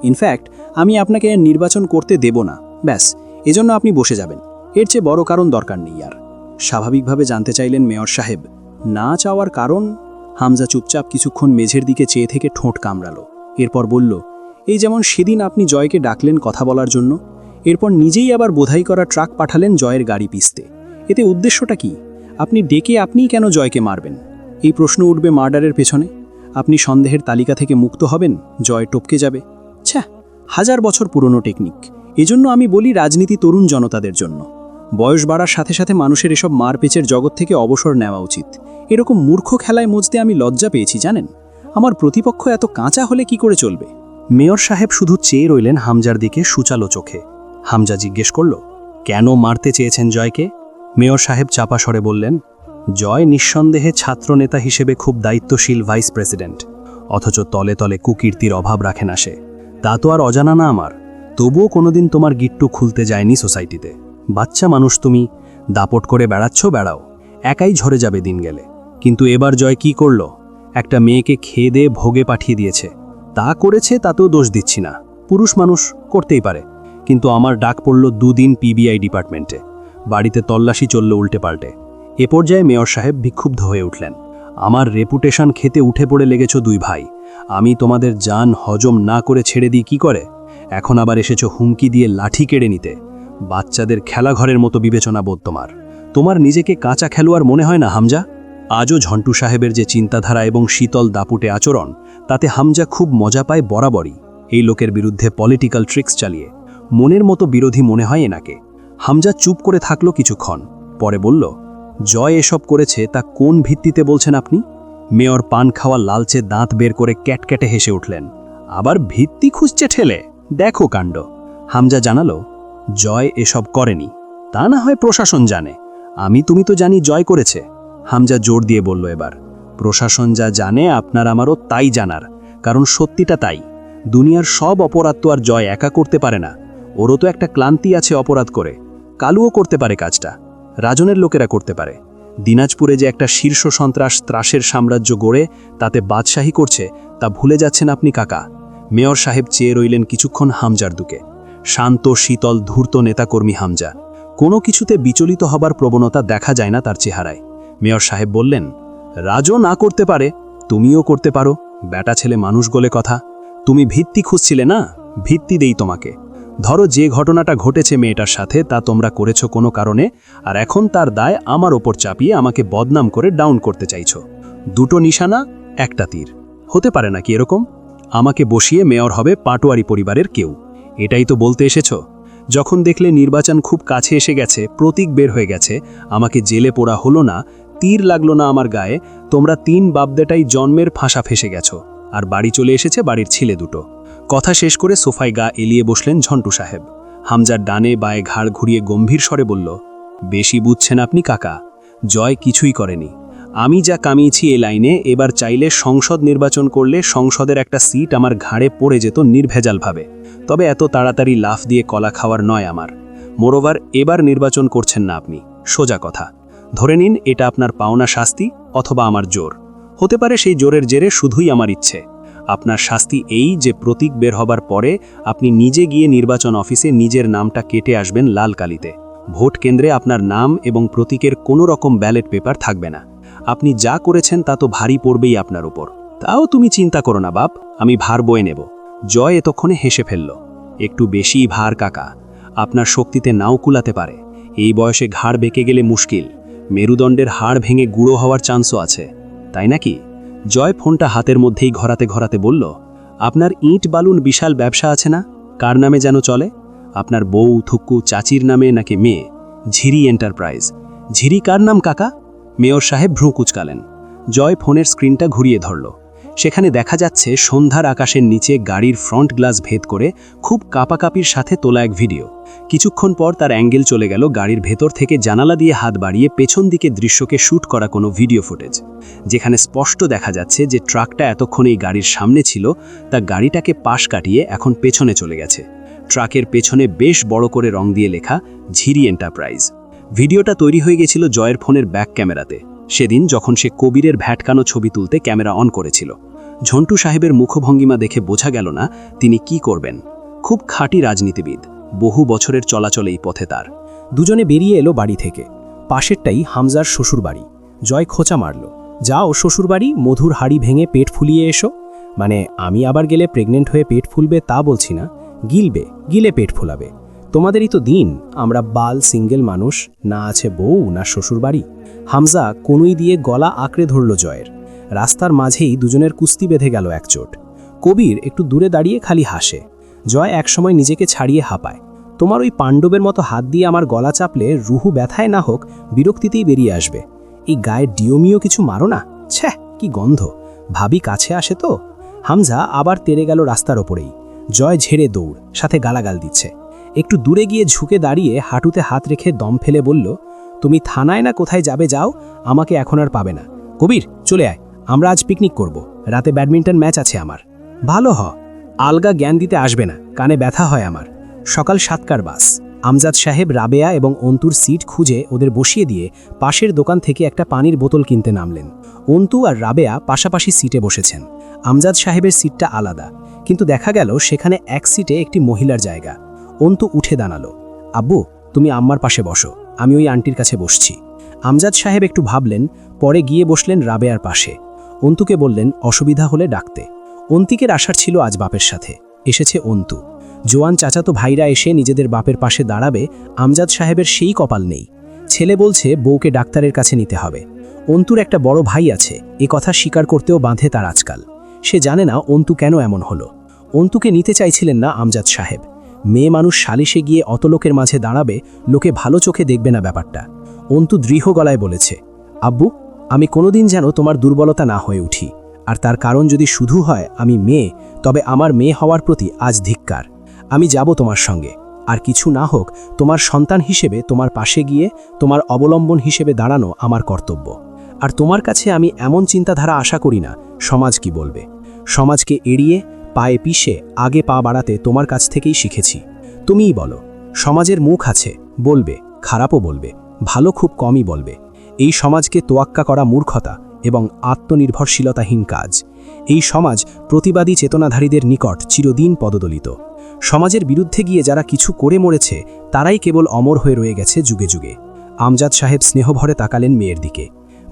ইনফ্যাক্ট আমি আপনাকে নির্বাচন করতে দেব না, ব্যাস, এজন্য আপনি বসে যাবেন। এর চেয়ে বড় কারণ দরকার নেই আর। স্বাভাবিকভাবে জানতে চাইলেন মেয়র সাহেব, না চাওয়ার কারণ? হামজা চুপচাপ কিছুক্ষণ মেঝের দিকে চেয়ে থেকে ঠোঁট কামড়ালো। এরপর বলল, এই যেমন সেদিন আপনি জয়কে ডাকলেন কথা বলার জন্য, এরপর নিজেই আবার বোধাই করা ট্রাক পাঠালেন জয়ের গাড়ি পিছতে। এতে উদ্দেশ্যটা কি? আপনি ডেকে আপনিই কেন জয়কে মারবেন? এই প্রশ্ন উঠবে মার্ডারের পেছনে। আপনি সন্দেহের তালিকা থেকে মুক্ত হবেন, জয় টপকে যাবে। ছ্যা, 1000 বছর পুরনো টেকনিক। এজন্য আমি বলি রাজনীতি তরুণ জনতাদের জন্য। বয়স বাড়ার সাথে সাথে মানুষের এসব মারপেচের জগৎ থেকে অবসর নেওয়া উচিত। এরকম মূর্খ খেলায় মজতে আমি লজ্জা পেয়েছি জানেন। আমার প্রতিপক্ষ এত কাঁচা হলে কি করে চলবে? মেয়র সাহেব শুধু চেয়ে রইলেন হামজার দিকে সুচালো চোখে। হামজা জিজ্ঞেস করল, কেন মারতে চেয়েছেন জয়কে? মেয়র সাহেব চাপা স্বরে বললেন, জয় নিঃসন্দেহে ছাত্রনেতা হিসেবে খুব দায়িত্বশীল ভাইস প্রেসিডেন্ট, অথচ তলে তলে কুকীর্তির অভাব রাখে না সে। তা তো আর অজানা না আমার। তবুও কোনোদিন তোমার গিট্টু খুলতে যায়নি সোসাইটিতে। বাচ্চা মানুষ তুমি, দাপট করে বেড়াও, একাই ঝরে যাবে দিন গেলে। কিন্তু এবার জয় কি করল? একটা মেয়েকে খেয়ে দিয়ে ভোগে পাঠিয়ে দিয়েছে। তা করেছে তাতেও দোষ দিচ্ছি না, পুরুষ মানুষ করতেই পারে। কিন্তু আমার ডাক পড়ল 2 দিন পিবিআই ডিপার্টমেন্টে, বাড়িতে তল্লাশি চলল উল্টে পাল্টে। এ পর্যায়ে মেয়র সাহেব বিক্ষুব্ধ হয়ে উঠলেন। আমার রেপুটেশন খেতে উঠে পড়ে লেগেছ 2 ভাই, আমি তোমাদের জান হজম না করে ছেড়ে দিই কি করে? এখন আবার এসেছো হুমকি দিয়ে লাঠি কেড়ে নিতে। বাচ্চাদের খেলাঘরের মতো বিবেচনা বোধ তোমার নিজেকে কাঁচা খেলোয়াড় মনে হয় না হামজা? আজও ঝন্টু সাহেবের যে চিন্তাধারা এবং শীতল দাপুটে আচরণ, তাতে হামজা খুব মজা পায় বরাবরই। এই লোকের বিরুদ্ধে পলিটিক্যাল ট্রিক্স চালিয়ে মনের মতো বিরোধী মনে হয় এনাকে। হামজা চুপ করে থাকলো কিছুক্ষণ, পরে বলল, জয় এসব করেছে তা কোন ভিত্তিতে বলছেন আপনি? মেয়র পান খাওয়া লালচে দাঁত বের করে ক্যাটক্যাটে হেসে উঠলেন। আবার ভিত্তি খুঁজছে ঠেলে, দেখো কাণ্ড। হামজা জানালো, জয় এসব করেনি, তা না হয় প্রশাসন জানে, তুমি তো জানি জয় করেছে। হামজা জোর দিয়ে বলল, এবার প্রশাসন যা জানে আপনার আমারও তাই জানার, কারণ সত্যিটা তাই। দুনিয়ার সব অপরাধ তো আর জয় একা করতে পারে না, ওরও তো একটা ক্লান্তি আছে অপরাধ করে। কালুও করতে পারে কাজটা, রাজনের লোকেরা করতে পারে। দিনাজপুরে যে একটা শীর্ষ সন্ত্রাস ত্রাসের সাম্রাজ্য গড়ে তাতে বাদশাহী করছে, তা ভুলে যাচ্ছেন আপনি কাকা। মেয়র সাহেব চেয়ে রইলেন কিছুক্ষণ হামজার দুকে। শান্ত শীতল ধূর্ত নেতাকর্মী হামজা, কোনো কিছুতে বিচলিত হবার প্রবণতা দেখা যায় না তার চেহারায়। মেয়র সাহেব বললেন, রাজও না করতে পারে, তুমিও করতে পারো, বেটা ছেলে মানুষ গলে কথা। তুমি ভিত্তি খুঁজছিলে না, ভিত্তি দেই তোমাকে। ধরো যে ঘটনাটা ঘটেছে মেয়েটার সাথে, তা তোমরা করেছো কোনো কারণে, আর এখন তার দায় আমার ওপর চাপিয়ে আমাকে বদনাম করে ডাউন করতে চাইছো। 2টো নিশানা, একটা তীর। হতে পারে নাকি এরকম? আমাকে বসিয়ে মেয়র হবে পাটোয়ারি পরিবারের কেউ, এটাই তো বলতে এসেছো? যখন দেখলে নির্বাচন খুব কাছে এসে গেছে, প্রতীক বের হয়ে গেছে, আমাকে জেলে পোড়া হলো না, তীর লাগলো না আমার গায়ে, তোমরা 3 বাপদেটাই জন্মের ফাঁসা ফেসে গেছো, আর বাড়ি চলে এসেছে বাড়ির ছেলে 2টো। কথা শেষ করে সোফায় গা এলিয়ে বসলেন ঝন্টু সাহেব। হামজার ডানে বায়ে ঘাড় ঘুরিয়ে গম্ভীর স্বরে বলল, বেশি বুঝছেন আপনি কাকা, জয় কিছুই করেনি। আমি যা কামিয়েছি এ লাইনে, এবার চাইলে সংসদ নির্বাচন করলে সংসদের একটা সিট আমার ঘাড়ে পড়ে যেত নির্ভেজালভাবে। তবে এত তাড়াতাড়ি লাফ দিয়ে কলা খাওয়ার নয় আমার। মোরোভার এবার নির্বাচন করছেন না আপনি, সোজা কথা। ধরে নিন এটা আপনার পাওনা শাস্তি অথবা আমার জোর। হতে পারে সেই জোরের জেরে শুধুই আমার ইচ্ছে। আপনার শাস্তি এই যে প্রতীক বের হবার পরে আপনি নিজে গিয়ে নির্বাচন অফিসে নিজের নামটা কেটে আসবেন লাল কালিতে। ভোট কেন্দ্রে আপনার নাম এবং প্রতীকের কোনো রকম ব্যালট পেপার থাকবে না। আপনি যা করেছেন তা তো ভারী পড়বেই আপনার উপর। তাও তুমি চিন্তা করো না বাপ, আমি ভার বয়ে নেব। জয় এতক্ষণে হেসে ফেলল। একটু বেশিই ভার কাকা, আপনার শক্তিতে নাও কুলাতে পারে। এই বয়সে ঘাড় বেঁকে গেলে মুশকিল, মেরুদণ্ডের হাড় ভেঙে গুঁড়ো হওয়ার চান্সও আছে, তাই নাকি? জয় ফোনটা হাতের মধ্যেই ঘোরাতে ঘোরাতে বলল, আপনার ইট বালুন বিশাল ব্যবসা আছে না, কার নামে যেন চলে? আপনার বউ থুক্কু চাচির নামে নাকি মেয়ে? ঝিরি এন্টারপ্রাইজ। ঝিরি কার নাম কাকা? মেয়র সাহেব ভ্রু কুচকালেন। জয় ফোনের স্ক্রিনটা ঘুরিয়ে ধরল। সেখানে দেখা যাচ্ছে সন্ধ্যার আকাশের নিচে গাড়ির ফ্রন্ট গ্লাস ভেদ করে খুব কাপাকাপির সাথে তোলা এক ভিডিও। কিছুক্ষণ পর তার অ্যাঙ্গেল চলে গেল গাড়ির ভেতর থেকে জানালা দিয়ে হাত বাড়িয়ে পেছন দিকে দৃশ্যকে শ্যুট করা কোনো ভিডিও ফুটেজ, যেখানে স্পষ্ট দেখা যাচ্ছে যে ট্রাকটা এতক্ষণ এই গাড়ির সামনে ছিল, তা গাড়িটাকে পাশ কাটিয়ে এখন পেছনে চলে গেছে। ট্রাকের পেছনে বেশ বড় করে রং দিয়ে লেখা ঝিরি এন্টারপ্রাইজ। ভিডিওটা তৈরি হয়ে গেছিল জয়ের ফোনের ব্যাক ক্যামেরাতে, সেদিন যখন সে কবিরের ভ্যাটকানো ছবি তুলতে ক্যামেরা অন করেছিল। ঝন্টু সাহেবের মুখভঙ্গিমা দেখে বোঝা গেল না তিনি কি করবেন। খুব খাঁটি রাজনীতিবিদ, বহু বছরের চলাচল এই পথে তার। দুজনে বেরিয়ে এলো বাড়ি থেকে। পাশেরটাই হামজার শ্বশুর বাড়ি। জয় খোঁচা মারল, যাও শ্বশুরবাড়ি, মধুর হাড়ি ভেঙে পেট ফুলিয়ে এসো। মানে আমি আবার গেলে প্রেগনেন্ট হয়ে পেট ফুলবে তা বলছি না, গিলে পেট ফুলাবে। তোমাদেরই তো দিন, আমরা বাল সিঙ্গেল মানুষ, না আছে বউ না শ্বশুরবাড়ি। হামজা কনুই দিয়ে গলা আঁকড়ে ধরল জয়ের। রাস্তার মাঝেই দুজনের কুস্তি বেঁধে গেল একচোট। কবির একটু দূরে দাঁড়িয়ে খালি হাসে। জয় একসময় নিজেকে ছাড়িয়ে হাঁপায়। তোমার ওই পাণ্ডবের মতো হাত দিয়ে আমার গলা চাপলে রুহু ব্যথায় না হোক বিরক্তিতেই বেরিয়ে আসবে। এই গায়ে ডিওমিও কিছু মারো না, ছ্যাঃ কি গন্ধ। ভাবি কাছে আসে তো। হামজা আবার তেড়ে গেল রাস্তার ওপরেই। জয় ঝেড়ে দৌড়, সাথে গালাগাল দিচ্ছে। একটু দূরে গিয়ে ঝুঁকে দাঁড়িয়ে হাঁটুতে হাত রেখে দম ফেলে বলল, তুমি থানায় না কোথায় যাবে যাও, আমাকে এখন আর পাবে না। কবির চলে আয়, আমরা আজ পিকনিক করব, রাতে ব্যাডমিন্টন ম্যাচ আছে আমার। ভালো হ, আলগা জ্ঞান দিতে আসবে না, কানে ব্যথা হয় আমার। সকাল 7টার বাস। আমজাদ সাহেব রাবেয়া এবং অন্তুর সিট খুঁজে ওদের বসিয়ে দিয়ে পাশের দোকান থেকে একটা পানির বোতল কিনতে নামলেন। অন্তু আর রাবেয়া পাশাপাশি সিটে বসেছেন। আমজাদ সাহেবের সিটটা আলাদা, কিন্তু দেখা গেল সেখানে এক সিটে একটি মহিলার জায়গা। অন্তু উঠে দাঁড়ালো। আব্বু, তুমি আম্মার পাশে বসো, আমি ওই আন্টির কাছে বসছি। আমজাদ সাহেব একটু ভাবলেন, পরে গিয়ে বসলেন রাবেয়ার পাশে। অন্তুকে বললেন অসুবিধা হলে ডাকতে। অন্তিকের আসার ছিল আজ বাপের সাথে, এসেছে অন্তু। জোয়ান চাচাতো ভাইরা এসে নিজেদের বাপের পাশে দাঁড়াবে, আমজাদ সাহেবের সেই কপাল নেই। ছেলে বলছে বউকে ডাক্তারের কাছে নিতে হবে। অন্তুর একটা বড় ভাই আছে, এ কথা স্বীকার করতেও বাঁধে তার আজকাল। সে জানে না অন্তু কেন এমন হলো। অন্তুকে নিতে চাইছিলেন না আমজাদ সাহেব। মেয়ে মানুষ সালিশে গিয়ে অত লোকের মাঝে দাঁড়াবে, লোকে ভালো চোখে দেখবে না ব্যাপারটা। অন্তু দৃঢ় গলায় বলেছে, আব্বু, আমি কোনোদিন যেন তোমার দুর্বলতা না হয়ে উঠি। আর তার কারণ যদি শুধু হয় আমি মেয়ে, তবে আমার মেয়ে হওয়ার প্রতি আজ ধিক্কার। আমি যাব তোমার সঙ্গে, আর কিছু না হোক তোমার সন্তান হিসেবে তোমার পাশে গিয়ে তোমার অবলম্বন হিসেবে দাঁড়ানো আমার কর্তব্য। আর তোমার কাছে আমি এমন চিন্তাধারা আশা করি না সমাজ কি বলবে। সমাজকে এড়িয়ে পায়ে পিষে আগে পা বাড়াতে তোমার কাছ থেকেই শিখেছি। তুমিই বলো, সমাজের মুখ আছে, বলবে, খারাপও বলবে, ভালো খুব কমই বলবে। এই সমাজকে তোয়াক্কা করা মূর্খতা এবং আত্মনির্ভরশীলতাহীন কাজ। এই সমাজ প্রতিবাদী চেতনাধারীদের নিকট চিরদিন পদদলিত। সমাজের বিরুদ্ধে গিয়ে যারা কিছু করে মরেছে, তারাই কেবল অমর হয়ে রয়ে গেছে যুগে যুগে। আমজাদ সাহেব স্নেহভরে তাকালেন মেয়ের দিকে।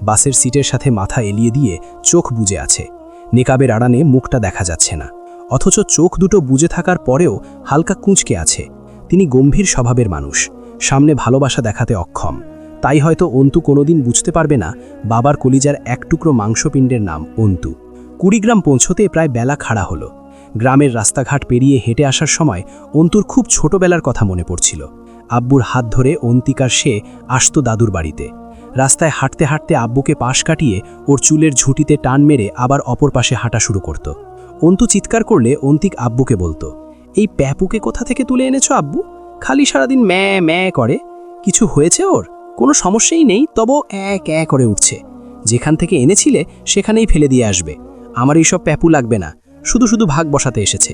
বাসের সিটের সাথে মাথা এলিয়ে দিয়ে চোখ বুজে আছে। নেকাবের আড়ানে মুখটা দেখা যাচ্ছে না, অথচ চোখ দুটো বুজে থাকার পরেও হালকা কুঁচকে আছে। তিনি গম্ভীর স্বভাবের মানুষ, সামনে ভালোবাসা দেখাতে অক্ষম। তাই হয়তো অন্তু কোনোদিন বুঝতে পারবে না বাবার কলিজার এক টুকরো মাংসপিণ্ডের নাম অন্তু। কুড়িগ্রাম পৌঁছতে প্রায় বেলা খাড়া হলো। গ্রামের রাস্তাঘাট পেরিয়ে হেঁটে আসার সময় অন্তুর খুব ছোটবেলার কথা মনে পড়ছিল। আব্বুর হাত ধরে অন্তিকার সে আসতো দাদুর বাড়িতে। রাস্তায় হাঁটতে হাঁটতে আব্বুকে পাশ কাটিয়ে ওর চুলের ঝুঁটিতে টান মেরে আবার অপর পাশে হাঁটা শুরু করত। অন্তু চিৎকার করলে অন্তিক আব্বুকে বলতো, এই প্যাপুকে কোথা থেকে তুলে এনেছো আব্বু? খালি সারাদিন ম্যাঁ ম্যাঁ করে। কিছু হয়েছে ওর? কোনো সমস্যাই নেই, তবু এক এক করে উঠছে। যেখান থেকে এনেছিলে সেখানেই ফেলে দিয়ে আসবে। আমার এইসব প্যাপু লাগবে না, শুধু শুধু ভাগ বসাতে এসেছে।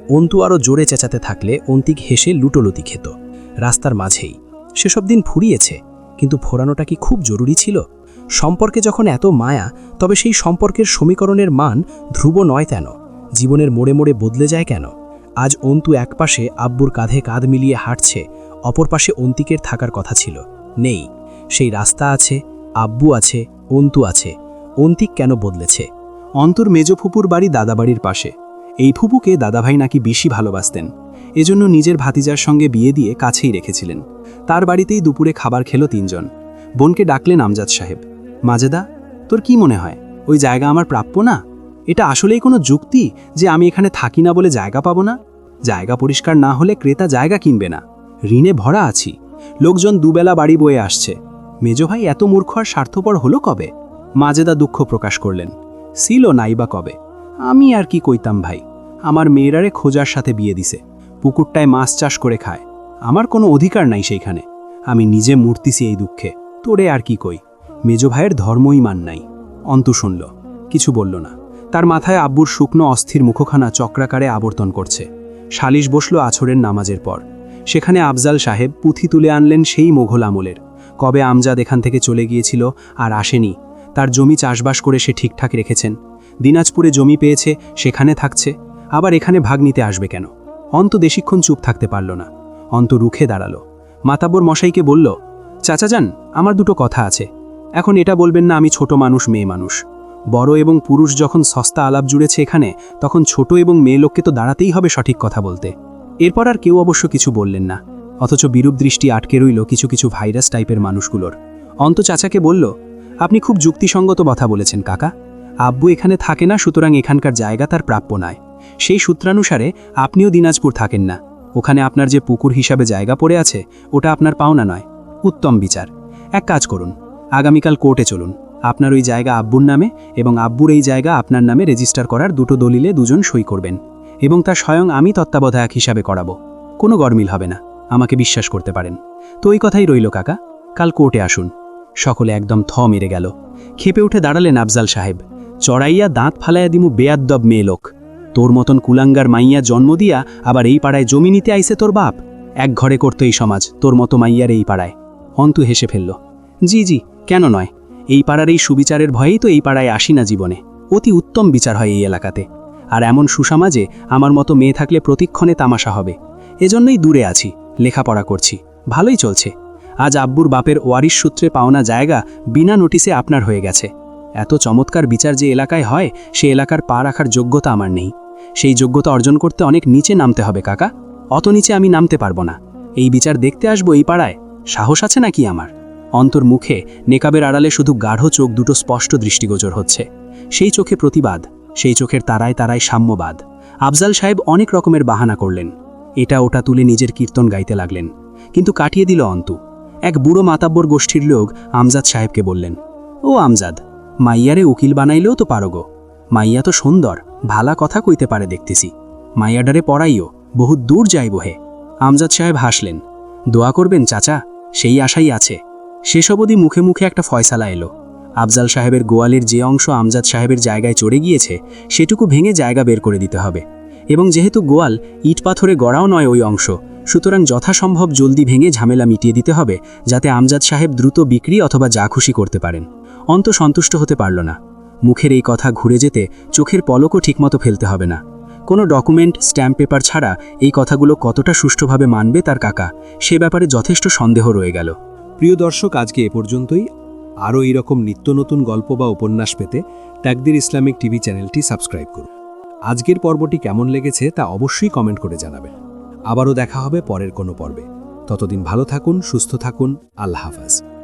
অন্তু আরও জোরে চেঁচাতে থাকলে অন্তিক হেসে লুটোলুতি খেত। রাস্তার মাঝেই সেসব দিন ফুরিয়েছে, কিন্তু ফোরানোটা কি খুব জরুরি ছিল? সম্পর্কে যখন এত মায়া, তবে সেই সম্পর্কের সমীকরণের মান ধ্রুব নয় কেন? জীবনের মোড়ে মোড়ে বদলে যায় কেন? আজ অন্তু একপাশে আব্বুর কাঁধে কাঁধ মিলিয়ে হাঁটছে, অপর পাশে অন্তিকের থাকার কথা ছিল, নেই। সেই রাস্তা আছে, আব্বু আছে, অন্তু আছে। অন্তিক কেন বদলেছে? অন্তর মেজ ফুপুর বাড়ি দাদাবাড়ির পাশে। এই ফুপুকে দাদাভাই নাকি বেশি ভালোবাসতেন, এজন্য নিজের ভাতিজার সঙ্গে বিয়ে দিয়ে কাছেই রেখেছিলেন। তার বাড়িতেই দুপুরে খাবার খেল 3 জন। বোনকে ডাকলেন আমজাদ সাহেব। মাজেদা, তোর কি মনে হয় ওই জায়গা আমার প্রাপ্য না? এটা আসলেই কোনো যুক্তি যে আমি এখানে থাকি না বলে জায়গা পাবো না? জায়গা পরিষ্কার না হলে ক্রেতা জায়গা কিনবে না। ঋণে ভরা আছি, লোকজন দুবেলা বাড়ি বয়ে আসছে। মেজ ভাই এত মূর্খ আর স্বার্থপর হলো কবে? মাজেদা দুঃখ প্রকাশ করলেন। ছিল নাইবা কবে, আমি আর কি কইতাম ভাই। আমার মেয়েরারে খোঁজার সাথে বিয়ে দিছে, পুকুরটায় মাছ চাষ করে খায়। আমার কোনো অধিকার নাই সেইখানে। আমি নিজে মূর্তিছি এই দুঃখে, তোরে আর কি কই। মেজ ভাইয়ের ধর্মই মান নাই। অন্তু শুনল, কিছু বলল না। তার মাথায় আব্বুর শুকনো অস্থির মুখখানা চক্রাকারে আবর্তন করছে। সালিশ বসল আছরের নামাজের পর। সেখানে আফজাল সাহেব পুঁথি তুলে আনলেন সেই মোঘল আমলের। কবে আমজাদ এখান থেকে চলে গিয়েছিল আর আসেনি। তার জমি চাষবাস করে সে ঠিকঠাক রেখেছেন। দিনাজপুরে জমি পেয়েছে, সেখানে থাকছে। আবার এখানে ভাগ নিতে আসবে কেন? অন্ত বেশিক্ষণ চুপ থাকতে পারল না। অন্ত রুখে দাঁড়ালো। মাতাব্বর মশাইকে বলল, চাচা যান, আমার দুটো কথা আছে। এখন এটা বলবেন না আমি ছোট মানুষ মেয়ে মানুষ। বড় এবং পুরুষ যখন সস্তা আলাপ জুড়েছে এখানে, তখন ছোট এবং মেয়ে লোককে তো দাঁড়াতেই হবে সঠিক কথা বলতে। এরপর আর কেউ অবশ্য কিছু বললেন না, অথচ বিরূপ দৃষ্টি আটকে রইল কিছু কিছু ভাইরাস টাইপের মানুষগুলোর। অন্ত চাচাকে বলল, আপনি খুব যুক্তিসঙ্গত কথা বলেছেন কাকা। আব্বু এখানে থাকে না, সুতরাং এখানকার জায়গা তার প্রাপ্য নয়। সেই সূত্রানুসারে আপনিও দিনাজপুর থাকেন না। ওখানে আপনার যে পুকুর হিসাবে জায়গা পড়ে আছে, ওটা আপনার পাওনা নয়। উত্তম বিচার। এক কাজ করুন, আগামীকাল কোর্টে চলুন। আপনার ওই জায়গা আব্বুর নামে এবং আব্বুর এই জায়গা আপনার নামে রেজিস্টার করার দুটো দলিলে দুজন সই করবেন, এবং তা স্বয়ং আমি তত্ত্বাবধায়ক হিসাবে করাবো। কোনো গরমিল হবে না, আমাকে বিশ্বাস করতে পারেন। তো ওই কথাই রইল কাকা, কাল কোর্টে আসুন। সকলে একদম থ মেরে গেল। খেপে উঠে দাঁড়ালেন আফজাল সাহেব। চড়াইয়া দাঁত ফালাইয়া দিমু বেয়াদ্দব মেয়ে লোক। তোর মতন কুলাঙ্গার মাইয়া জন্ম দিয়া আবার এই পাড়ায় জমি নিতে আইছে তোর বাপ? এক ঘরে করতো এই সমাজ, তোর মতো মাইয়ার এই পাড়ায়। অন্তু হেসে ফেলল। জি জি, কেন নয়, এই পাড়ার এই সুবিচারের ভয়েই তো এই পাড়ায় আসি না জীবনে। অতি উত্তম বিচার হয় এই এলাকাতে। আর এমন সুসমাজে আমার মতো মেয়ে থাকলে প্রতিক্ষণে তামাশা হবে। এজন্যই দূরে আছি, লেখাপড়া করছি, ভালোই চলছে। আজ আব্বুর বাপের ওয়ারিশ সূত্রে পাওনা জায়গা বিনা নোটিসে আপনার হয়ে গেছে। এত চমৎকার বিচার যে এলাকায় হয়, সে এলাকার পা রাখার যোগ্যতা আমার নেই। সেই যোগ্যতা অর্জন করতে অনেক নিচে নামতে হবে কাকা। অত নিচে আমি নামতে পারবো না। এই বিচার দেখতে আসবো এই পাড়ায়? সাহস আছে নাকি আমার? অন্তর মুখে নেকাবের আড়ালে শুধু গাঢ় চোখ দুটো স্পষ্ট দৃষ্টিগোচর হচ্ছে। সেই চোখে প্রতিবাদ, সেই চোখের তারায় তারায় সাম্যবাদ। আফজাল সাহেব অনেক রকমের বাহানা করলেন, এটা ওটা তুলে নিজের কীর্তন গাইতে লাগলেন। কিন্তু কাটিয়ে দিল অন্তু। এক বুড়ো মাতাব্বর গোষ্ঠীর লোক আমজাদ সাহেবকে বললেন, ও আমজাদ, মাইয়ারে উকিল বানাইলেও তো পারো গো। মাইয়া তো সুন্দর, ভালা কথা কইতে পারে দেখতেছি। মাইয়াডারে পড়াইও, বহুত দূর যাইব হে। আমজাদ সাহেব হাসলেন। দোয়া করবেন চাচা, সেই আশাই আছে। শেষ অবধি মুখে মুখে একটা ফয়সালা এলো। আফজাল সাহেবের গোয়ালের যে অংশ আমজাদ সাহেবের জায়গায় চড়ে গিয়েছে, সেটুকু ভেঙে জায়গা বের করে দিতে হবে। এবং যেহেতু গোয়াল ইট পাথরে গড়াও নয় ওই অংশ, সুতরাং যথাসম্ভব জলদি ভেঙে ঝামেলা মিটিয়ে দিতে হবে, যাতে আমজাদ সাহেব দ্রুত বিক্রি অথবা যা খুশি করতে পারেন। অন্ত সন্তুষ্ট হতে পারল না। মুখের এই কথা ঘুরে যেতে চোখের পলকও ঠিকমতো ফেলতে হবে না। কোনো ডকুমেন্ট, স্ট্যাম্প পেপার ছাড়া এই কথাগুলো কতটা সুষ্ঠুভাবে মানবে তার কাকা, সে ব্যাপারে যথেষ্ট সন্দেহ রয়ে গেল। প্রিয় দর্শক, আজকে এ পর্যন্তই। আরও এইরকম নিত্য নতুন গল্প বা উপন্যাস পেতে তাকদির ইসলামিক টিভি চ্যানেলটি সাবস্ক্রাইব করুন। আজকের পর্বটি কেমন লেগেছে তা অবশ্যই কমেন্ট করে জানাবেন। আবারও দেখা হবে পরের কোনো পর্বে। ততদিন ভালো থাকুন, সুস্থ থাকুন। আল্লাহ হাফেজ।